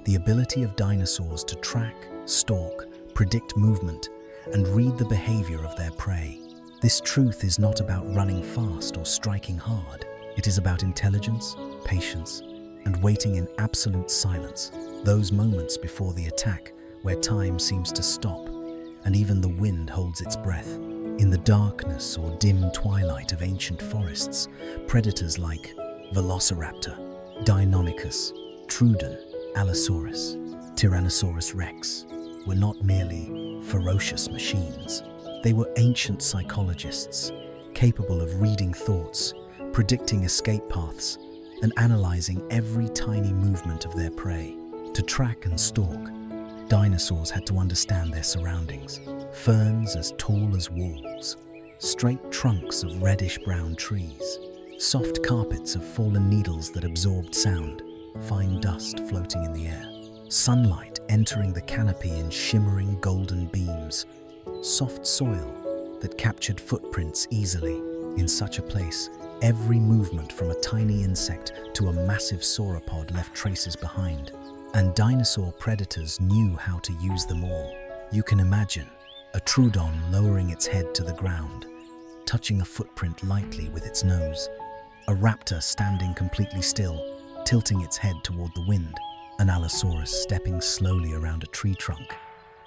the ability of dinosaurs to track, stalk, predict movement, and read the behavior of their prey. This truth is not about running fast or striking hard. It is about intelligence, patience, and waiting in absolute silence. Those moments before the attack where time seems to stop and even the wind holds its breath. In the darkness or dim twilight of ancient forests, predators like Velociraptor, Deinonychus, Troodon, Allosaurus, Tyrannosaurus rex were not merely ferocious machines. They were ancient psychologists, capable of reading thoughts, predicting escape paths, and analyzing every tiny movement of their prey. To track and stalk, dinosaurs had to understand their surroundings. Ferns as tall as walls, straight trunks of reddish-brown trees, soft carpets of fallen needles that absorbed sound, fine dust floating in the air, sunlight entering the canopy in shimmering golden beams, soft soil that captured footprints easily. In such a place, Every movement from a tiny insect to a massive sauropod left traces behind, and dinosaur predators knew how to use them all. You can imagine a troodon lowering its head to the ground, touching a footprint lightly with its nose. A raptor standing completely still, tilting its head toward the wind. An allosaurus stepping slowly around a tree trunk,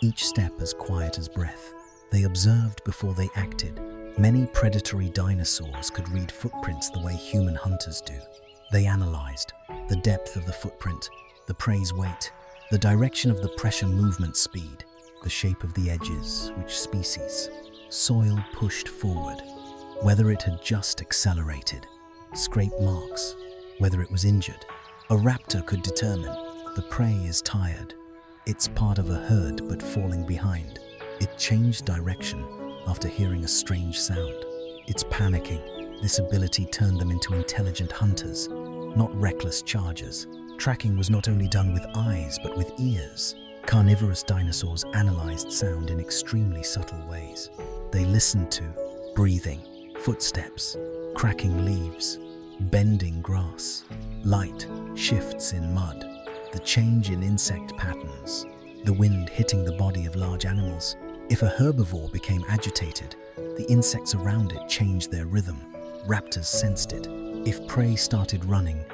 each step as quiet as breath. They observed before they acted. Many predatory dinosaurs could read footprints the way human hunters do. They analyzed the depth of the footprint, the prey's weight, the direction of the pressure movement speed, the shape of the edges, which species, soil pushed forward, whether it had just accelerated, scrape marks, whether it was injured. A raptor could determine the prey is tired. It's part of a herd but falling behind. It changed direction after hearing a strange sound. It's panicking. This ability turned them into intelligent hunters, not reckless chargers. Tracking was not only done with eyes but with ears. Carnivorous dinosaurs analyzed sound in extremely subtle ways. They listened to breathing, footsteps, cracking leaves, bending grass, light shifts in mud, the change in insect patterns, the wind hitting the body of large animals. If a herbivore became agitated, the insects around it changed their rhythm. Raptors sensed it. If prey started running,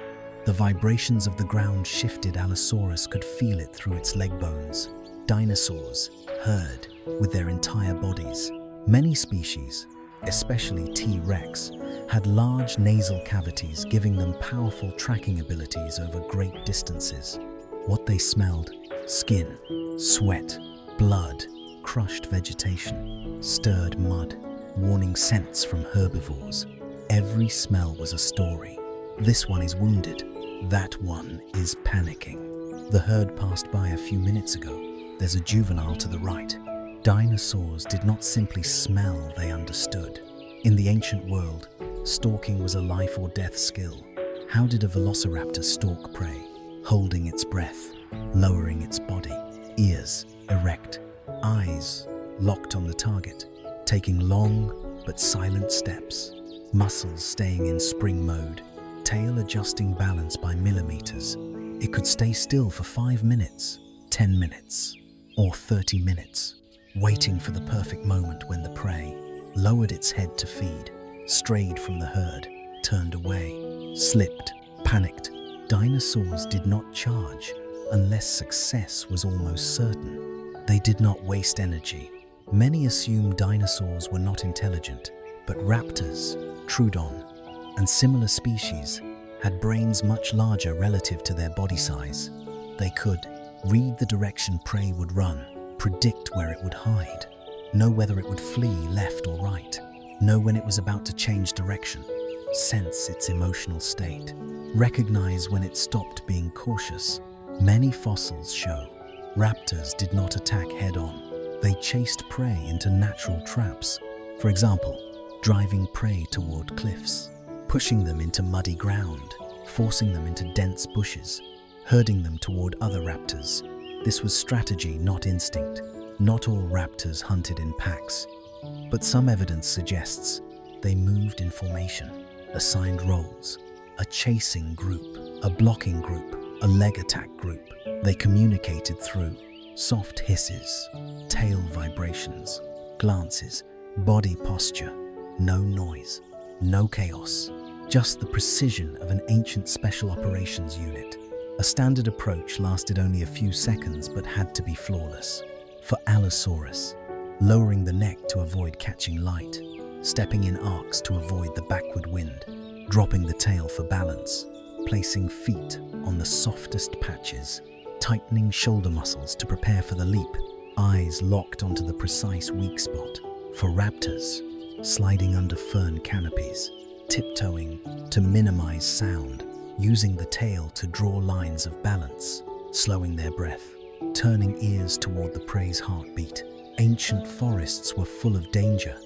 the vibrations of the ground shifted. Allosaurus could feel it through its leg bones. Dinosaurs heard with their entire bodies. Many species, especially T-Rex, had large nasal cavities, giving them powerful tracking abilities over great distances. What they smelled: skin, sweat, blood, crushed vegetation, stirred mud, warning scents from herbivores. Every smell was a story. This one is wounded. That one is panicking. The herd passed by a few minutes ago. There's a juvenile to the right. Dinosaurs did not simply smell, they understood. In the ancient world, stalking was a life or death skill. How did a velociraptor stalk prey? Holding its breath, lowering its body, ears erect, eyes locked on the target, taking long but silent steps, muscles staying in spring mode, tail adjusting balance by millimeters. It could stay still for 5 minutes, 10 minutes, or 30 minutes, waiting for the perfect moment when the prey lowered its head to feed, strayed from the herd, turned away, slipped, panicked. Dinosaurs did not charge unless success was almost certain. They did not waste energy. Many assume dinosaurs were not intelligent, but raptors, troodon, and similar species had brains much larger relative to their body size. They could read the direction prey would run, predict where it would hide, know whether it would flee left or right, know when it was about to change direction, sense its emotional state, recognize when it stopped being cautious. Many fossils show raptors did not attack head-on. They chased prey into natural traps. For example, driving prey toward cliffs, pushing them into muddy ground, forcing them into dense bushes, herding them toward other raptors. This was strategy, not instinct. Not all raptors hunted in packs, but some evidence suggests they moved in formation, assigned roles, a chasing group, a blocking group, a leg attack group. They communicated through soft hisses, tail vibrations, glances, body posture. No noise, no chaos, just the precision of an ancient special operations unit. A standard approach lasted only a few seconds but had to be flawless. For Allosaurus, lowering the neck to avoid catching light, stepping in arcs to avoid the backward wind, dropping the tail for balance, placing feet on the softest patches, tightening shoulder muscles to prepare for the leap, eyes locked onto the precise weak spot. For raptors, sliding under fern canopies, tiptoeing to minimize sound, using the tail to draw lines of balance, slowing their breath, turning ears toward the prey's heartbeat. Ancient forests were full of danger,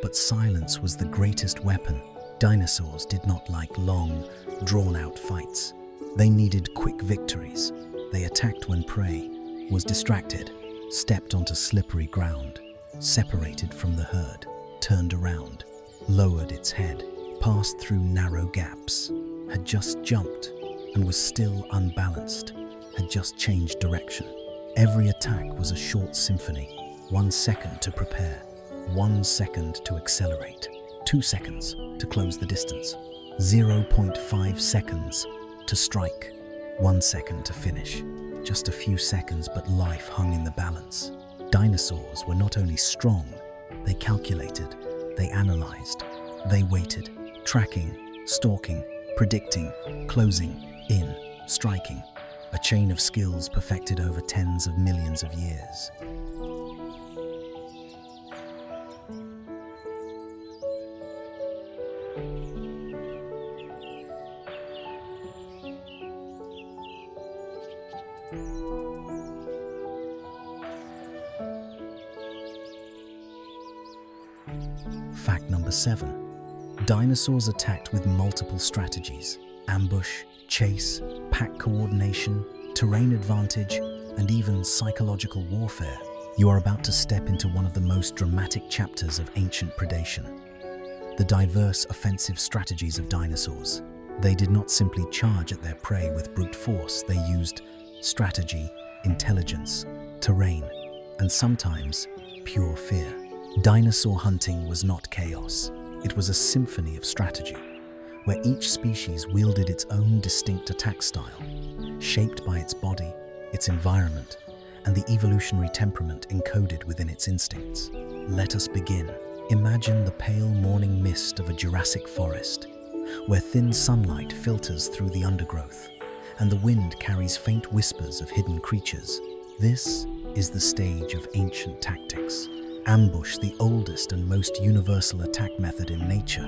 but silence was the greatest weapon. Dinosaurs did not like long, drawn-out fights. They needed quick victories. They attacked when prey was distracted, stepped onto slippery ground, separated from the herd, turned around, lowered its head, passed through narrow gaps, had just jumped and was still unbalanced, had just changed direction. Every attack was a short symphony. 1 second to prepare, 1 second to accelerate, 2 seconds to close the distance, 0.5 seconds to strike, 1 second to finish. Just a few seconds, but life hung in the balance. Dinosaurs were not only strong, they calculated, they analyzed, they waited, tracking, stalking, predicting, closing, in, striking. A chain of skills perfected over tens of millions of years. Fact number 7. Dinosaurs attacked with multiple strategies: ambush, chase, pack coordination, terrain advantage, and even psychological warfare. You are about to step into one of the most dramatic chapters of ancient predation. The diverse offensive strategies of dinosaurs. They did not simply charge at their prey with brute force, they used strategy, intelligence, terrain, and sometimes pure fear. Dinosaur hunting was not chaos. It was a symphony of strategy, where each species wielded its own distinct attack style, shaped by its body, its environment, and the evolutionary temperament encoded within its instincts. Let us begin. Imagine the pale morning mist of a Jurassic forest, where thin sunlight filters through the undergrowth, and the wind carries faint whispers of hidden creatures. This is the stage of ancient tactics. Ambush, the oldest and most universal attack method in nature,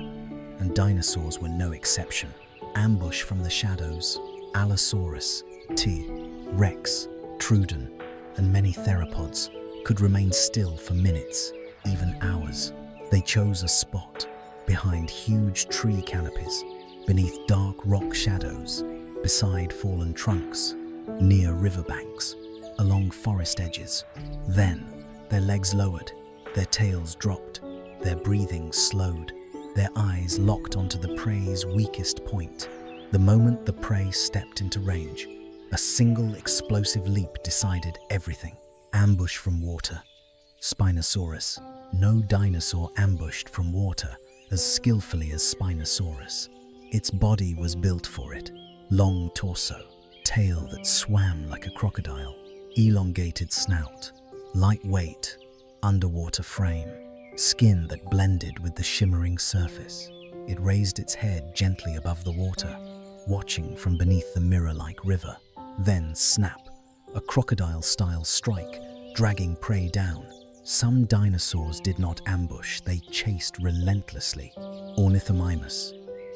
and dinosaurs were no exception. Ambush from the shadows. Allosaurus, T. Rex, Trudon, and many theropods could remain still for minutes, even hours. They chose a spot behind huge tree canopies, beneath dark rock shadows, beside fallen trunks, near riverbanks, along forest edges. Then, their legs lowered, their tails dropped, their breathing slowed, their eyes locked onto the prey's weakest point. The moment the prey stepped into range, a single explosive leap decided everything. Ambush from water. Spinosaurus. No dinosaur ambushed from water as skillfully as Spinosaurus. Its body was built for it. Long torso, tail that swam like a crocodile, elongated snout, lightweight, underwater frame, skin that blended with the shimmering surface. It raised its head gently above the water, watching from beneath the mirror-like river. Then snap, a crocodile-style strike, dragging prey down. Some dinosaurs did not ambush, they chased relentlessly. Ornithomimus,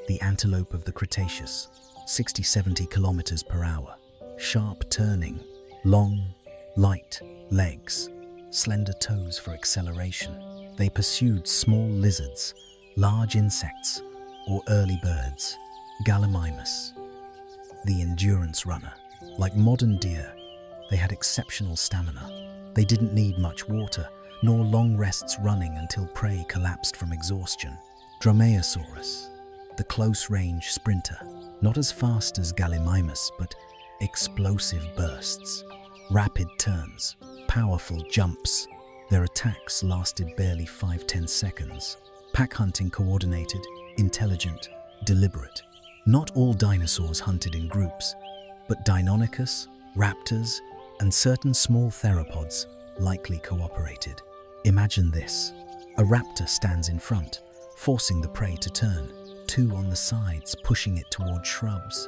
the antelope of the Cretaceous, 60-70 kilometers per hour. Sharp turning, long, light legs, slender toes for acceleration. They pursued small lizards, large insects, or early birds. Gallimimus, the endurance runner. Like modern deer, they had exceptional stamina. They didn't need much water, nor long rests running until prey collapsed from exhaustion. Dromaeosaurus, the close-range sprinter. Not as fast as Gallimimus, but explosive bursts, rapid turns, powerful jumps. Their attacks lasted barely 5-10 seconds. Pack hunting coordinated, intelligent, deliberate. Not all dinosaurs hunted in groups, but Deinonychus, raptors, and certain small theropods likely cooperated. Imagine this. A raptor stands in front, forcing the prey to turn. Two on the sides, pushing it toward shrubs.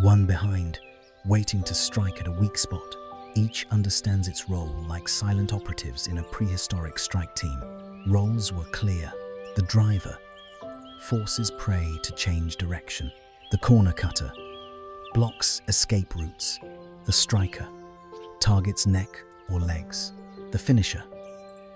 One behind, waiting to strike at a weak spot. Each understands its role like silent operatives in a prehistoric strike team. Roles were clear. The driver forces prey to change direction. The corner cutter blocks escape routes. The striker targets neck or legs. The finisher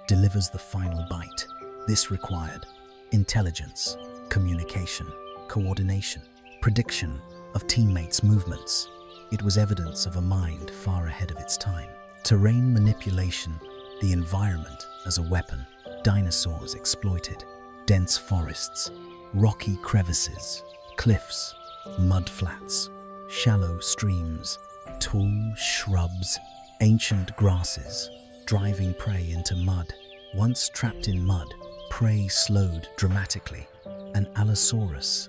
delivers the final bite. This required intelligence, communication, coordination, prediction of teammates' movements. It was evidence of a mind far ahead of its time. Terrain manipulation, the environment as a weapon. Dinosaurs exploited dense forests, rocky crevices, cliffs, mud flats, shallow streams, tall shrubs, ancient grasses, driving prey into mud. Once trapped in mud, prey slowed dramatically. An Allosaurus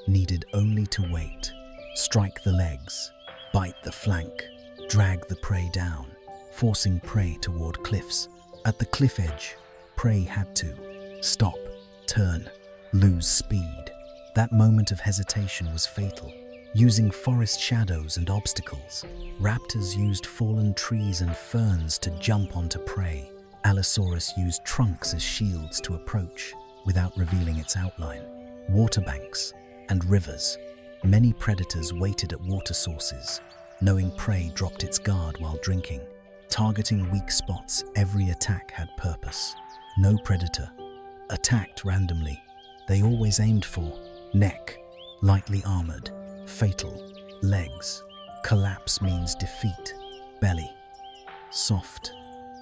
needed only to wait, strike the legs, bite the flank, drag the prey down, forcing prey toward cliffs. At the cliff edge, prey had to stop, turn, lose speed. That moment of hesitation was fatal. Using forest shadows and obstacles, raptors used fallen trees and ferns to jump onto prey. Allosaurus used trunks as shields to approach, without revealing its outline. Water banks and rivers. Many predators waited at water sources, knowing prey dropped its guard while drinking. Targeting weak spots, every attack had purpose. No predator attacked randomly. They always aimed for neck, lightly armored, fatal. Legs, collapse means defeat. Belly, soft,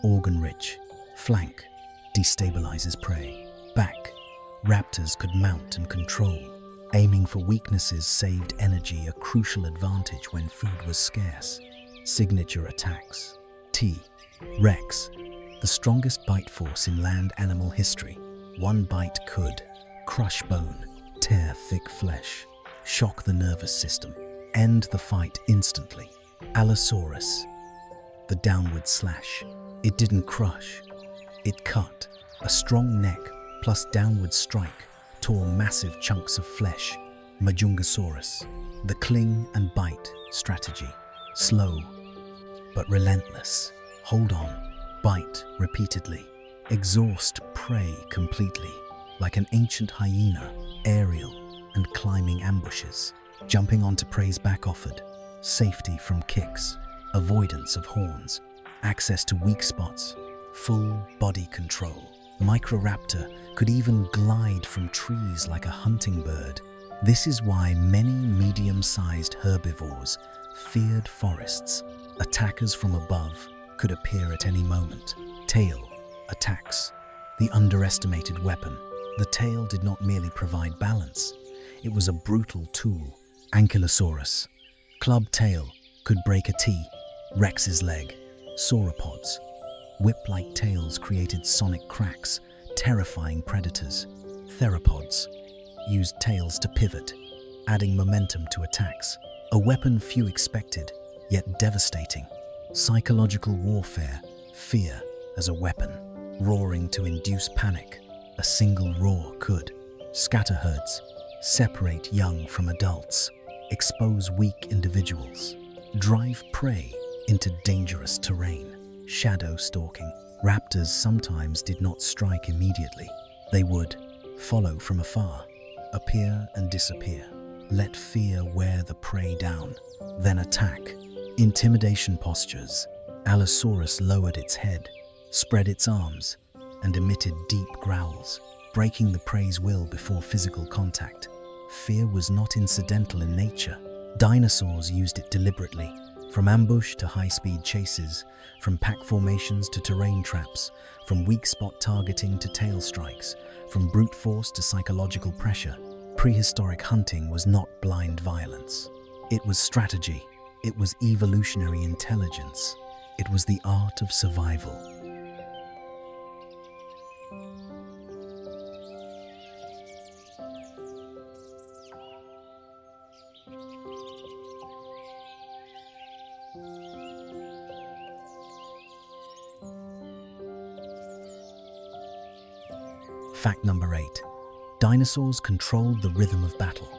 organ-rich. Flank, destabilizes prey. Back, raptors could mount and control. Aiming for weaknesses saved energy, a crucial advantage when food was scarce. Signature attacks. T-Rex, the strongest bite force in land animal history. One bite could crush bone, tear thick flesh, shock the nervous system, end the fight instantly. Allosaurus, the downward slash. It didn't crush, it cut. A strong neck plus downward strike tore massive chunks of flesh. Majungasaurus, the cling and bite strategy. Slow, but relentless. Hold on, bite repeatedly. Exhaust prey completely. Like an ancient hyena, aerial and climbing ambushes. Jumping onto prey's back offered safety from kicks, avoidance of horns, access to weak spots, full body control. Microraptor could even glide from trees like a hunting bird. This is why many medium-sized herbivores feared forests. Attackers from above could appear at any moment. Tail attacks, the underestimated weapon. The tail did not merely provide balance, it was a brutal tool. Ankylosaurus, club tail, could break a T-Rex's leg. Sauropods, whip-like tails created sonic cracks, terrifying predators. Theropods used tails to pivot, adding momentum to attacks. A weapon few expected, yet devastating. Psychological warfare, fear as a weapon, roaring to induce panic. A single roar could scatter herds, separate young from adults, expose weak individuals, drive prey into dangerous terrain. Shadow stalking. Raptors sometimes did not strike immediately. They would follow from afar, appear and disappear. Let fear wear the prey down, then attack. Intimidation postures. Allosaurus lowered its head, spread its arms, and emitted deep growls, breaking the prey's will before physical contact. Fear was not incidental in nature. Dinosaurs used it deliberately, from ambush to high-speed chases, from pack formations to terrain traps, from weak spot targeting to tail strikes, from brute force to psychological pressure. Prehistoric hunting was not blind violence. It was strategy. It was evolutionary intelligence. It was the art of survival. Fact number 8. Dinosaurs controlled the rhythm of battle.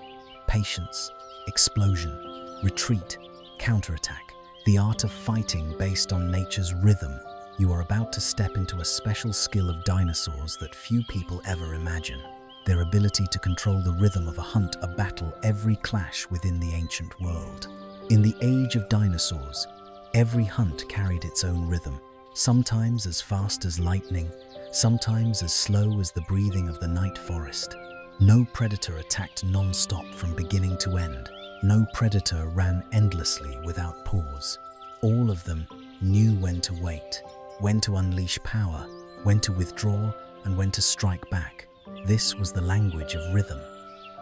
Patience, explosion, retreat, counterattack. The art of fighting based on nature's rhythm. You are about to step into a special skill of dinosaurs that few people ever imagine. Their ability to control the rhythm of a hunt, a battle, every clash within the ancient world. In the age of dinosaurs, every hunt carried its own rhythm, sometimes as fast as lightning, sometimes as slow as the breathing of the night forest. No predator attacked non-stop from beginning to end. No predator ran endlessly without pause. All of them knew when to wait, when to unleash power, when to withdraw, and when to strike back. This was the language of rhythm.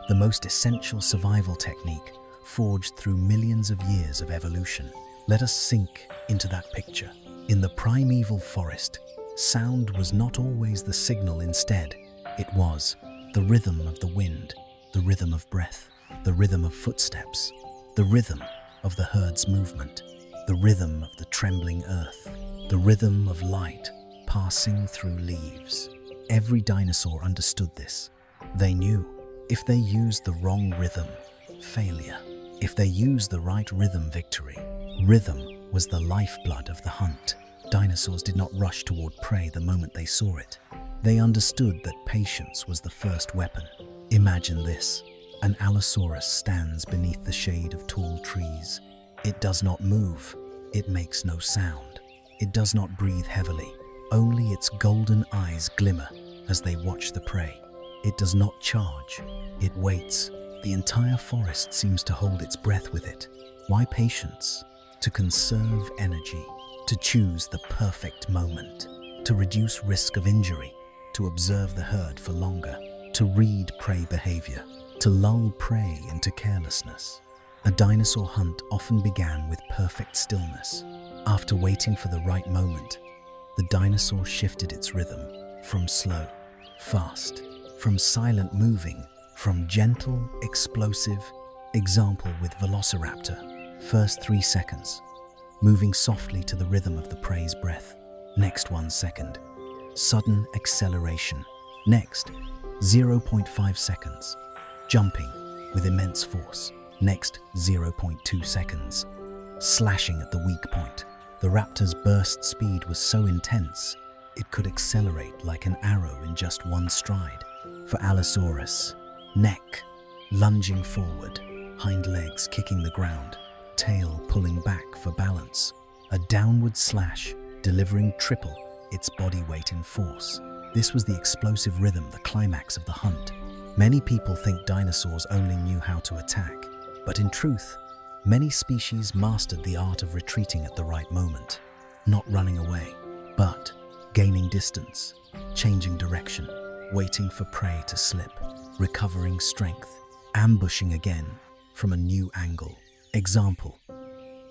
the most essential survival technique forged through millions of years of evolution. Let us sink into that picture. In the primeval forest, sound was not always the signal. Instead, it was the rhythm of the wind, the rhythm of breath, the rhythm of footsteps, the rhythm of the herd's movement, the rhythm of the trembling earth, the rhythm of light passing through leaves. Every dinosaur understood this. They knew if they used the wrong rhythm, failure. If they used the right rhythm, victory. Rhythm was the lifeblood of the hunt. Dinosaurs did not rush toward prey the moment they saw it. They understood that patience was the first weapon. Imagine this. An Allosaurus stands beneath the shade of tall trees. It does not move. It makes no sound. It does not breathe heavily. Only its golden eyes glimmer as they watch the prey. It does not charge. It waits. The entire forest seems to hold its breath with it. Why patience? To conserve energy, to choose the perfect moment, to reduce risk of injury, to observe the herd for longer, to read prey behavior, to lull prey into carelessness. A dinosaur hunt often began with perfect stillness. After waiting for the right moment, the dinosaur shifted its rhythm from slow, fast, from silent, moving, from gentle, explosive. Example with Velociraptor. First 3 seconds, moving softly to the rhythm of the prey's breath. Next 1 second, sudden acceleration. Next, 0.5 seconds, jumping with immense force. Next, 0.2 seconds, slashing at the weak point. The raptor's burst speed was so intense, it could accelerate like an arrow in just one stride. For Allosaurus, neck lunging forward, hind legs kicking the ground, tail pulling back for balance. A downward slash, delivering triple its body weight in force. This was the explosive rhythm, the climax of the hunt. Many people think dinosaurs only knew how to attack, but in truth, many species mastered the art of retreating at the right moment, not running away, but gaining distance, changing direction, waiting for prey to slip, recovering strength, ambushing again from a new angle. Example,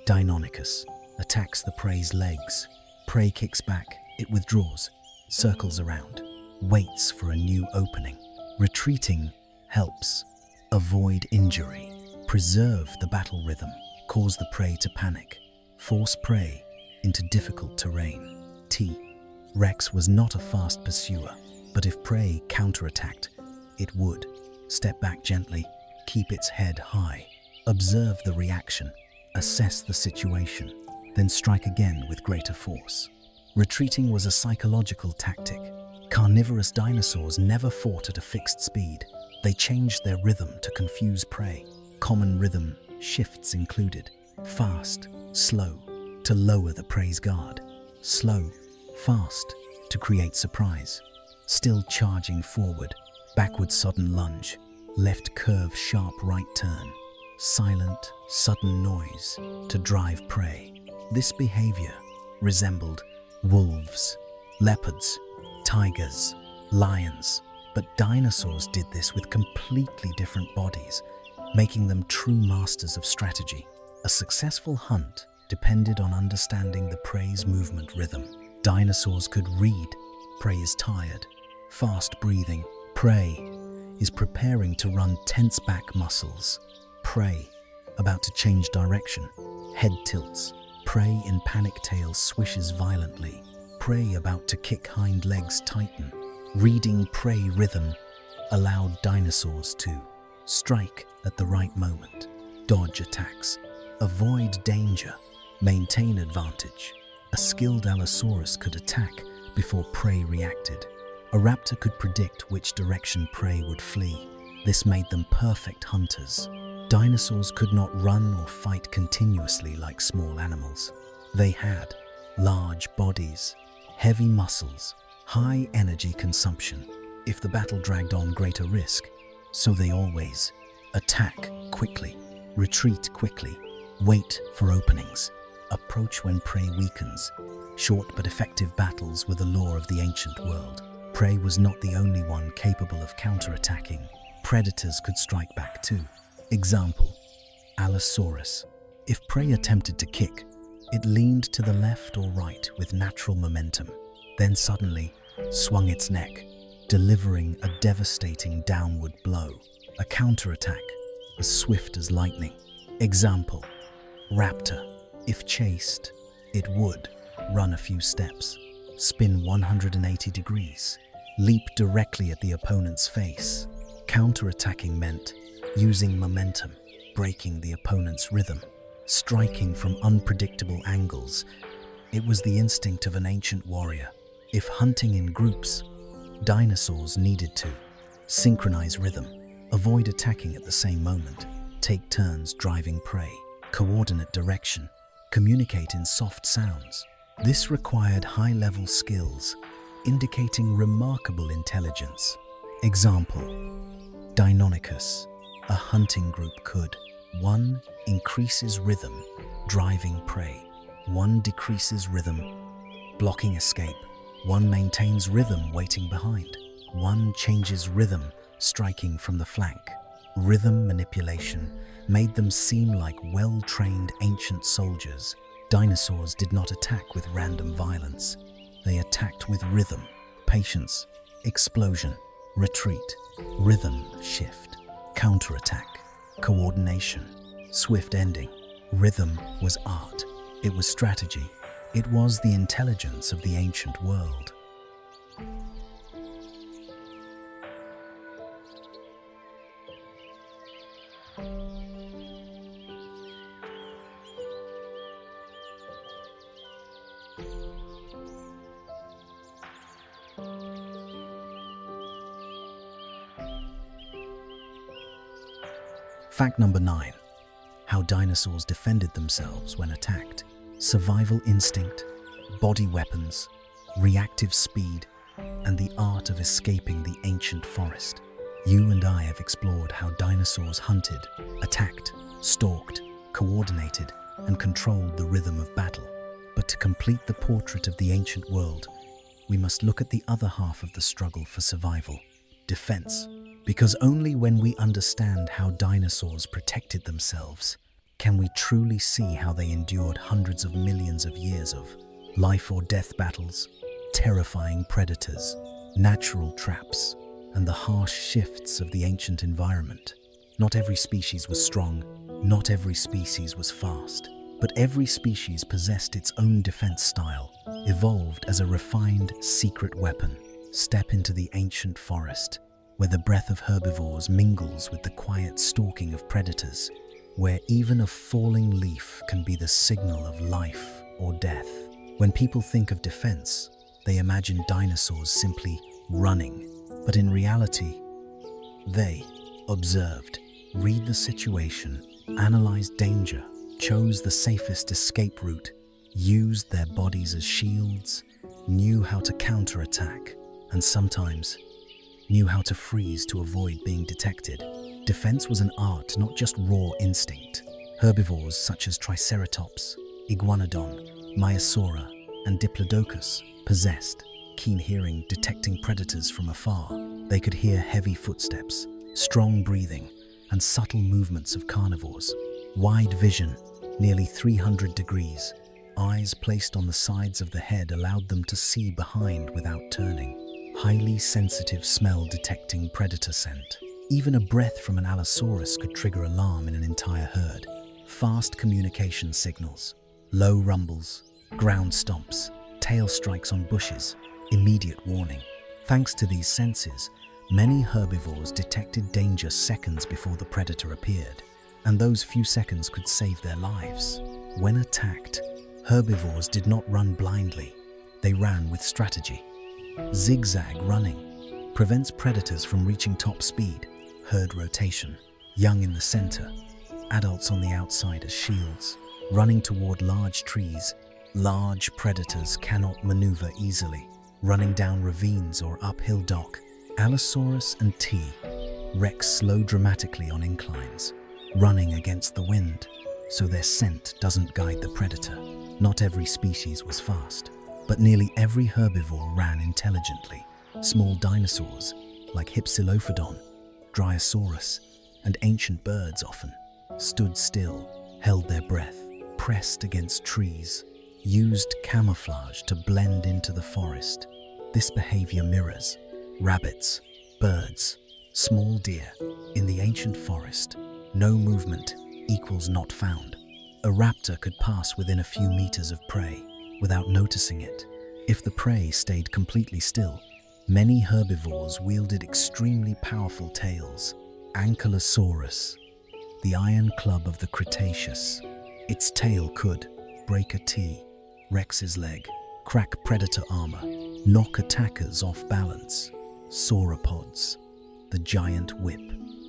Deinonychus attacks the prey's legs. Prey kicks back, it withdraws, circles around, waits for a new opening. Retreating helps avoid injury, preserve the battle rhythm, cause the prey to panic, force prey into difficult terrain. T-Rex was not a fast pursuer, but if prey counterattacked, it would step back gently, keep its head high, observe the reaction, assess the situation, then strike again with greater force. Retreating was a psychological tactic. Carnivorous dinosaurs never fought at a fixed speed. They changed their rhythm to confuse prey. Common rhythm shifts included fast, slow, to lower the prey's guard, slow, fast, to create surprise, still charging forward, backward sudden lunge, left curve sharp right turn, silent, sudden noise to drive prey. This behavior resembled wolves, leopards, tigers, lions, but dinosaurs did this with completely different bodies, making them true masters of strategy. A successful hunt depended on understanding the prey's movement rhythm. Dinosaurs could read prey is tired, fast breathing, prey is preparing to run, tense back muscles, prey about to change direction, head tilts, prey in panic, tail swishes violently, prey about to kick, hind legs tighten. Reading prey rhythm allowed dinosaurs to strike at the right moment, dodge attacks, avoid danger, maintain advantage. A skilled Allosaurus could attack before prey reacted. A raptor could predict which direction prey would flee. This made them perfect hunters. Dinosaurs could not run or fight continuously like small animals. They had large bodies, heavy muscles, high energy consumption. If the battle dragged on, greater risk. So they always attack quickly, retreat quickly, wait for openings, approach when prey weakens. Short but effective battles were the law of the ancient world. Prey was not the only one capable of counterattacking. predators could strike back too. Example: Allosaurus. If prey attempted to kick, it leaned to the left or right with natural momentum, then suddenly swung its neck, delivering a devastating downward blow, a counterattack as swift as lightning. Example: Raptor. If chased, it would run a few steps, spin 180 degrees, leap directly at the opponent's face. Counterattacking meant using momentum, breaking the opponent's rhythm, striking from unpredictable angles. It was the instinct of an ancient warrior. If hunting in groups, dinosaurs needed to synchronize rhythm, avoid attacking at the same moment, take turns driving prey, coordinate direction, communicate in soft sounds. This required high-level skills, indicating remarkable intelligence. Example: Deinonychus. A hunting group could: 1 increases rhythm, driving prey; 1 decreases rhythm, blocking escape; 1 maintains rhythm, waiting behind; 1 changes rhythm, striking from the flank. Rhythm manipulation made them seem like well-trained ancient soldiers. Dinosaurs did not attack with random violence. They attacked with rhythm, patience, explosion, retreat, rhythm shift, counterattack, coordination, swift ending. Rhythm was art. It was strategy. It was the intelligence of the ancient world. Fact number 9. How dinosaurs defended themselves when attacked. Survival instinct, body weapons, reactive speed, and the art of escaping the ancient forest. You and I have explored how dinosaurs hunted, attacked, stalked, coordinated, and controlled the rhythm of battle. But to complete the portrait of the ancient world, we must look at the other half of the struggle for survival: defense. Because only when we understand how dinosaurs protected themselves can we truly see how they endured hundreds of millions of years of life or death battles, terrifying predators, natural traps, and the harsh shifts of the ancient environment. Not every species was strong, not every species was fast, but every species possessed its own defense style, evolved as a refined secret weapon. Step into the ancient forest, where the breath of herbivores mingles with the quiet stalking of predators, where even a falling leaf can be the signal of life or death. When people think of defense, they imagine dinosaurs simply running, but in reality, they observed, read the situation, analyzed danger, chose the safest escape route, used their bodies as shields, knew how to counterattack, and sometimes knew how to freeze to avoid being detected. Defense was an art, not just raw instinct. Herbivores such as Triceratops, Iguanodon, Maiasaura, and Diplodocus possessed keen hearing, detecting predators from afar. They could hear heavy footsteps, strong breathing, and subtle movements of carnivores. Wide vision, nearly 300 degrees, eyes placed on the sides of the head allowed them to see behind without turning. Highly sensitive smell detecting predator scent. Even a breath from an Allosaurus could trigger alarm in an entire herd. Fast communication signals, low rumbles, ground stomps, tail strikes on bushes, immediate warning. Thanks to these senses, many herbivores detected danger seconds before the predator appeared, and those few seconds could save their lives. When attacked, herbivores did not run blindly. They ran with strategy. Zigzag running prevents predators from reaching top speed. Herd rotation, young in the center, adults on the outside as shields, running toward large trees. Large predators cannot maneuver easily, running down ravines or uphill dock. Allosaurus and T. Rex slow dramatically on inclines, running against the wind, so their scent doesn't guide the predator. Not every species was fast, but nearly every herbivore ran intelligently. Small dinosaurs, like Hypsilophodon, Dryosaurus, and ancient birds often stood still, held their breath, pressed against trees, used camouflage to blend into the forest. This behavior mirrors rabbits, birds, small deer. In the ancient forest, no movement equals not found. A raptor could pass within a few meters of prey without noticing it. If the prey stayed completely still, many herbivores wielded extremely powerful tails. Ankylosaurus, the iron club of the Cretaceous. Its tail could break a T, Rex's leg, crack predator armor, knock attackers off balance. Sauropods, the giant whip.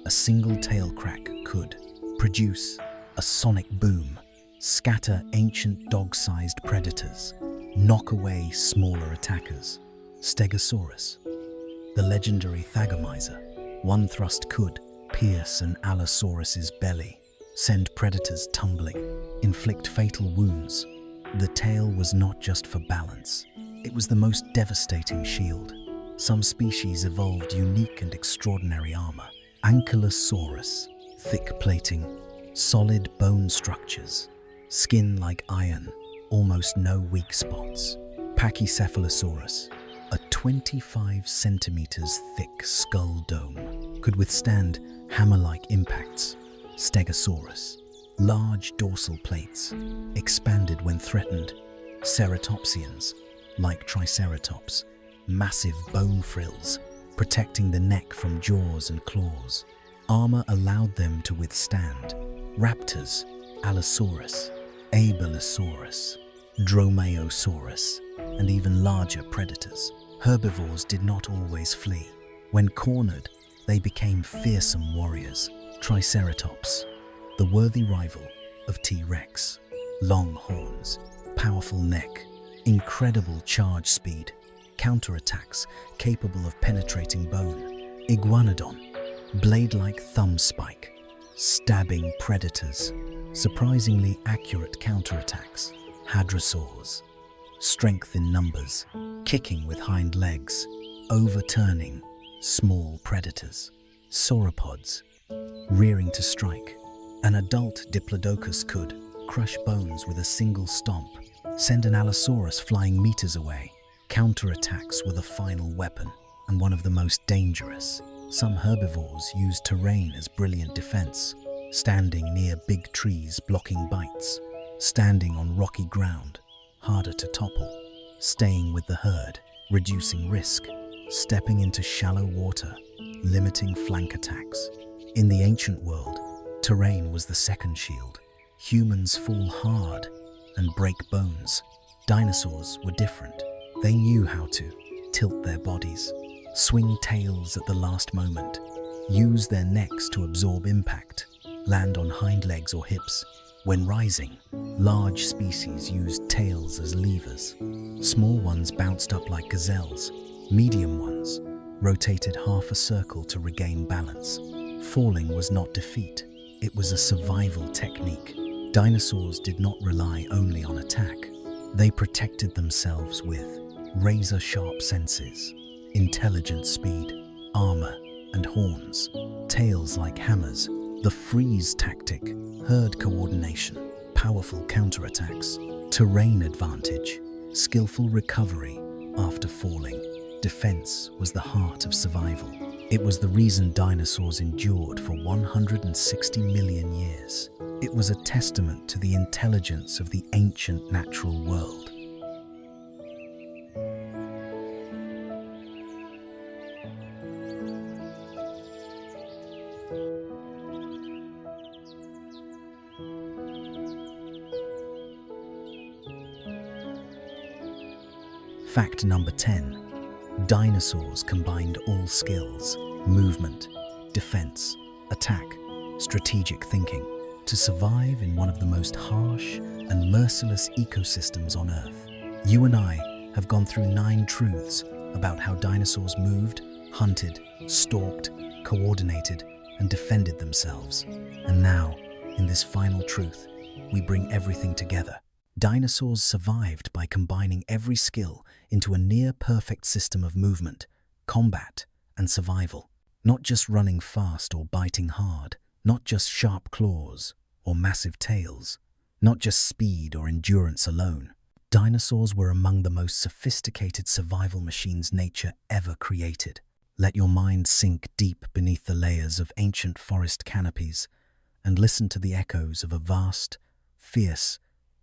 A single tail crack could produce a sonic boom, scatter ancient dog-sized predators, knock away smaller attackers. Stegosaurus, the legendary thagomizer. One thrust could pierce an Allosaurus's belly, send predators tumbling, inflict fatal wounds. The tail was not just for balance, it was the most devastating shield. Some species evolved unique and extraordinary armor. Ankylosaurus, thick plating, solid bone structures, skin like iron, almost no weak spots. Pachycephalosaurus, a 25 centimeters thick skull dome, could withstand hammer-like impacts. Stegosaurus, large dorsal plates, expanded when threatened. Ceratopsians, like Triceratops, massive bone frills, protecting the neck from jaws and claws. Armor allowed them to withstand raptors, Allosaurus, Abelisaurus, Dromaeosaurus, and even larger predators. Herbivores did not always flee. When cornered, they became fearsome warriors. Triceratops, the worthy rival of T-Rex. Long horns, powerful neck, incredible charge speed, counterattacks capable of penetrating bone. Iguanodon, blade-like thumb spike, stabbing predators, surprisingly accurate counterattacks. Hadrosaurs, strength in numbers, kicking with hind legs, overturning small predators. Sauropods, rearing to strike. An adult Diplodocus could crush bones with a single stomp, send an Allosaurus flying meters away. Counterattacks were the final weapon, and one of the most dangerous. Some herbivores used terrain as brilliant defense, standing near big trees blocking bites, standing on rocky ground, harder to topple, staying with the herd, reducing risk, stepping into shallow water, limiting flank attacks. In the ancient world, terrain was the second shield. Humans fall hard and break bones. Dinosaurs were different. They knew how to tilt their bodies, swing tails at the last moment, use their necks to absorb impact, land on hind legs or hips. When rising, large species used tails as levers. Small ones bounced up like gazelles. Medium ones rotated half a circle to regain balance. Falling was not defeat, it was a survival technique. Dinosaurs did not rely only on attack. They protected themselves with razor-sharp senses, intelligent speed, armor, and horns. Tails like hammers, the freeze tactic, herd coordination, powerful counterattacks, terrain advantage, skillful recovery after falling. Defense was the heart of survival. It was the reason dinosaurs endured for 160 million years. It was a testament to the intelligence of the ancient natural world. Fact number 10. Dinosaurs combined all skills, movement, defense, attack, strategic thinking, to survive in one of the most harsh and merciless ecosystems on Earth. You and I have gone through 9 truths about how dinosaurs moved, hunted, stalked, coordinated, and defended themselves. And now, in this final truth, we bring everything together. Dinosaurs survived by combining every skill into a near-perfect system of movement, combat, and survival. Not just running fast or biting hard, not just sharp claws or massive tails, not just speed or endurance alone. Dinosaurs were among the most sophisticated survival machines nature ever created. Let your mind sink deep beneath the layers of ancient forest canopies and listen to the echoes of a vast, fierce,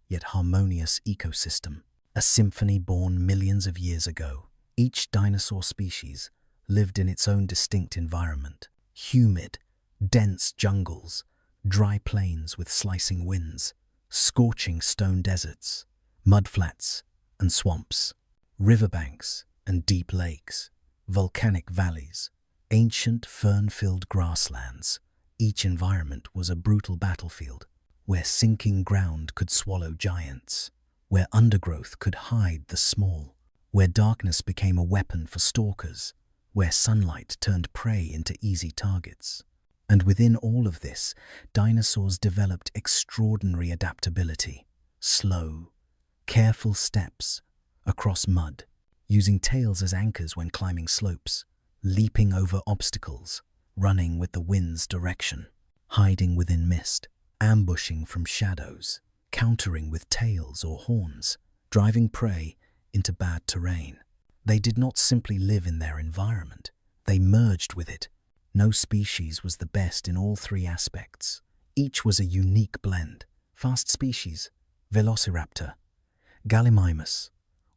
yet harmonious ecosystem. A symphony born millions of years ago. Each dinosaur species lived in its own distinct environment. Humid, dense jungles, dry plains with slicing winds, scorching stone deserts, mudflats and swamps, riverbanks and deep lakes, volcanic valleys, ancient fern-filled grasslands. Each environment was a brutal battlefield, where sinking ground could swallow giants, where undergrowth could hide the small, where darkness became a weapon for stalkers, where sunlight turned prey into easy targets. And within all of this, dinosaurs developed extraordinary adaptability. Slow, careful steps across mud, using tails as anchors when climbing slopes, leaping over obstacles, running with the wind's direction, hiding within mist, ambushing from shadows, countering with tails or horns, driving prey into bad terrain. They did not simply live in their environment, they merged with it. No species was the best in all three aspects. Each was a unique blend. Fast species, Velociraptor, Gallimimus,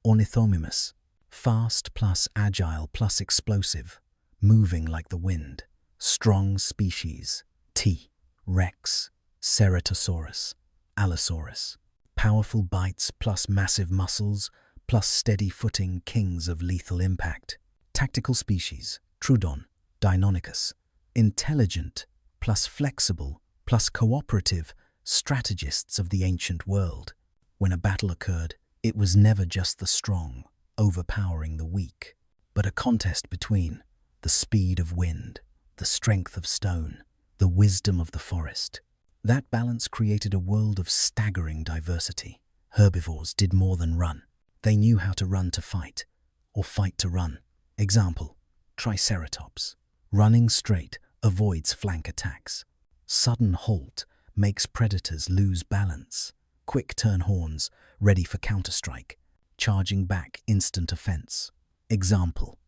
Ornithomimus, fast plus agile plus explosive, moving like the wind. Strong species, T. rex, Ceratosaurus, Allosaurus, powerful bites plus massive muscles plus steady footing, kings of lethal impact. Tactical species, Troodon, Deinonychus, intelligent plus flexible plus cooperative, strategists of the ancient world. When a battle occurred, it was never just the strong overpowering the weak, but a contest between the speed of wind, the strength of stone, the wisdom of the forest. That balance created a world of staggering diversity. Herbivores did more than run. They knew how to run to fight, or fight to run. Example, Triceratops. Running straight avoids flank attacks. Sudden halt makes predators lose balance. Quick turn horns, ready for counterstrike. Charging back, instant offense. Example,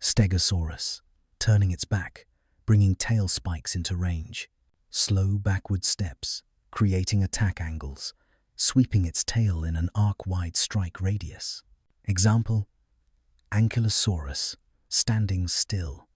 Stegosaurus. Turning its back, bringing tail spikes into range. Slow backward steps, creating attack angles, sweeping its tail in an arc-wide strike radius. Example, Ankylosaurus, standing still,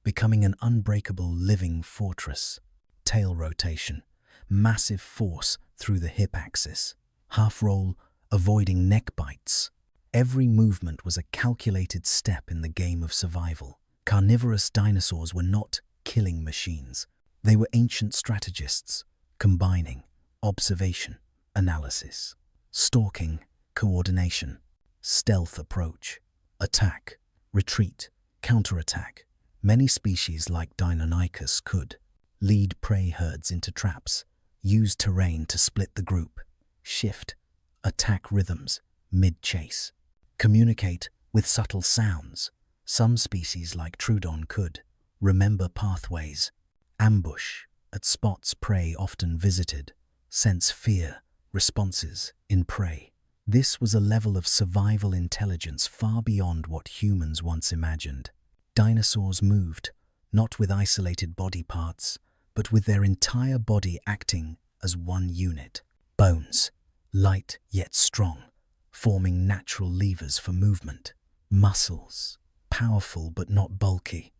becoming an unbreakable living fortress. Tail rotation, massive force through the hip axis. Half roll, avoiding neck bites. Every movement was a calculated step in the game of survival. Carnivorous dinosaurs were not killing machines. They were ancient strategists, combining observation, analysis, stalking, coordination, stealth approach, attack, retreat, counterattack. Many species like Deinonychus could lead prey herds into traps, use terrain to split the group, shift attack rhythms mid-chase, communicate with subtle sounds. Some species like Troodon could remember pathways, ambush at spots prey often visited, sense fear responses in prey. This was a level of survival intelligence far beyond what humans once imagined. Dinosaurs moved, not with isolated body parts, but with their entire body acting as one unit. Bones, light yet strong, forming natural levers for movement. Muscles, powerful but not bulky,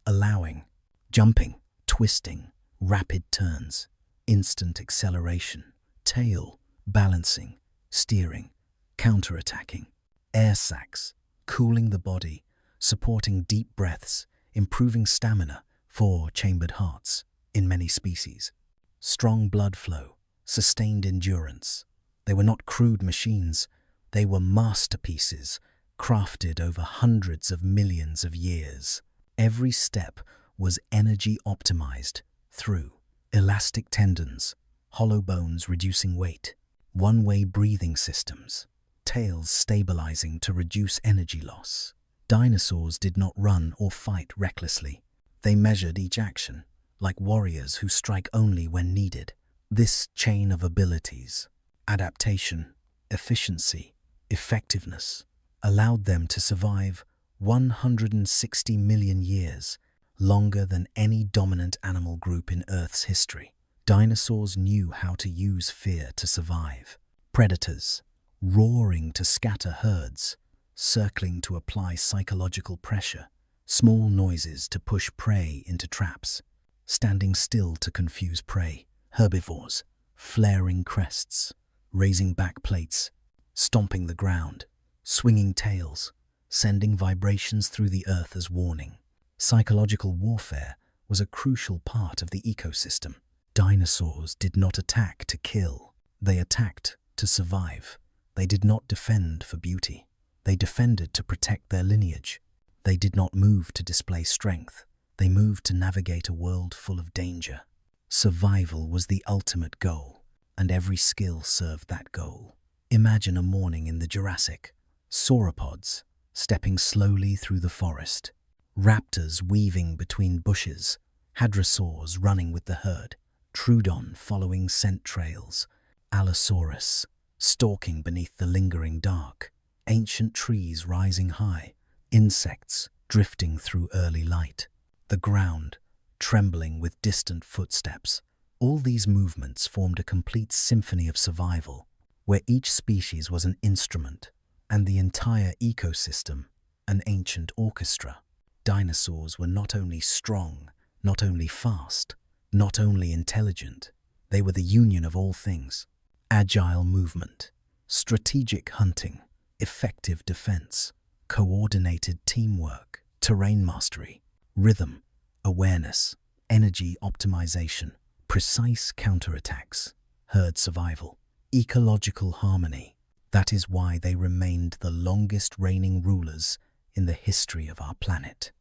allowing jumping, twisting, rapid turns, instant acceleration. Tail, balancing, steering, counterattacking. Air sacs, cooling the body, supporting deep breaths, improving stamina for chambered hearts in many species. Strong blood flow, sustained endurance. They were not crude machines, they were masterpieces crafted over hundreds of millions of years. Every step was energy optimized through elastic tendons, hollow bones reducing weight, one-way breathing systems, tails stabilizing to reduce energy loss. Dinosaurs did not run or fight recklessly. They measured each action, like warriors who strike only when needed. This chain of abilities, adaptation, efficiency, effectiveness, allowed them to survive 160 million years, longer than any dominant animal group in Earth's history. Dinosaurs knew how to use fear to survive. Predators, roaring to scatter herds, circling to apply psychological pressure, small noises to push prey into traps, standing still to confuse prey. Herbivores, flaring crests, raising back plates, stomping the ground, swinging tails, sending vibrations through the earth as warning. Psychological warfare was a crucial part of the ecosystem. Dinosaurs did not attack to kill. They attacked to survive. They did not defend for beauty. They defended to protect their lineage. They did not move to display strength. They moved to navigate a world full of danger. Survival was the ultimate goal, and every skill served that goal. Imagine a morning in the Jurassic. Sauropods stepping slowly through the forest. Raptors weaving between bushes. Hadrosaurs running with the herd. Troodon following scent trails. Allosaurus stalking beneath the lingering dark. Ancient trees rising high. Insects drifting through early light. The ground trembling with distant footsteps. All these movements formed a complete symphony of survival, where each species was an instrument, and the entire ecosystem an ancient orchestra. Dinosaurs were not only strong, not only fast, not only intelligent, they were the union of all things. Agile movement, strategic hunting, effective defense, coordinated teamwork, terrain mastery, rhythm, awareness, energy optimization, precise counterattacks, herd survival, ecological harmony. That is why they remained the longest reigning rulers in the history of our planet.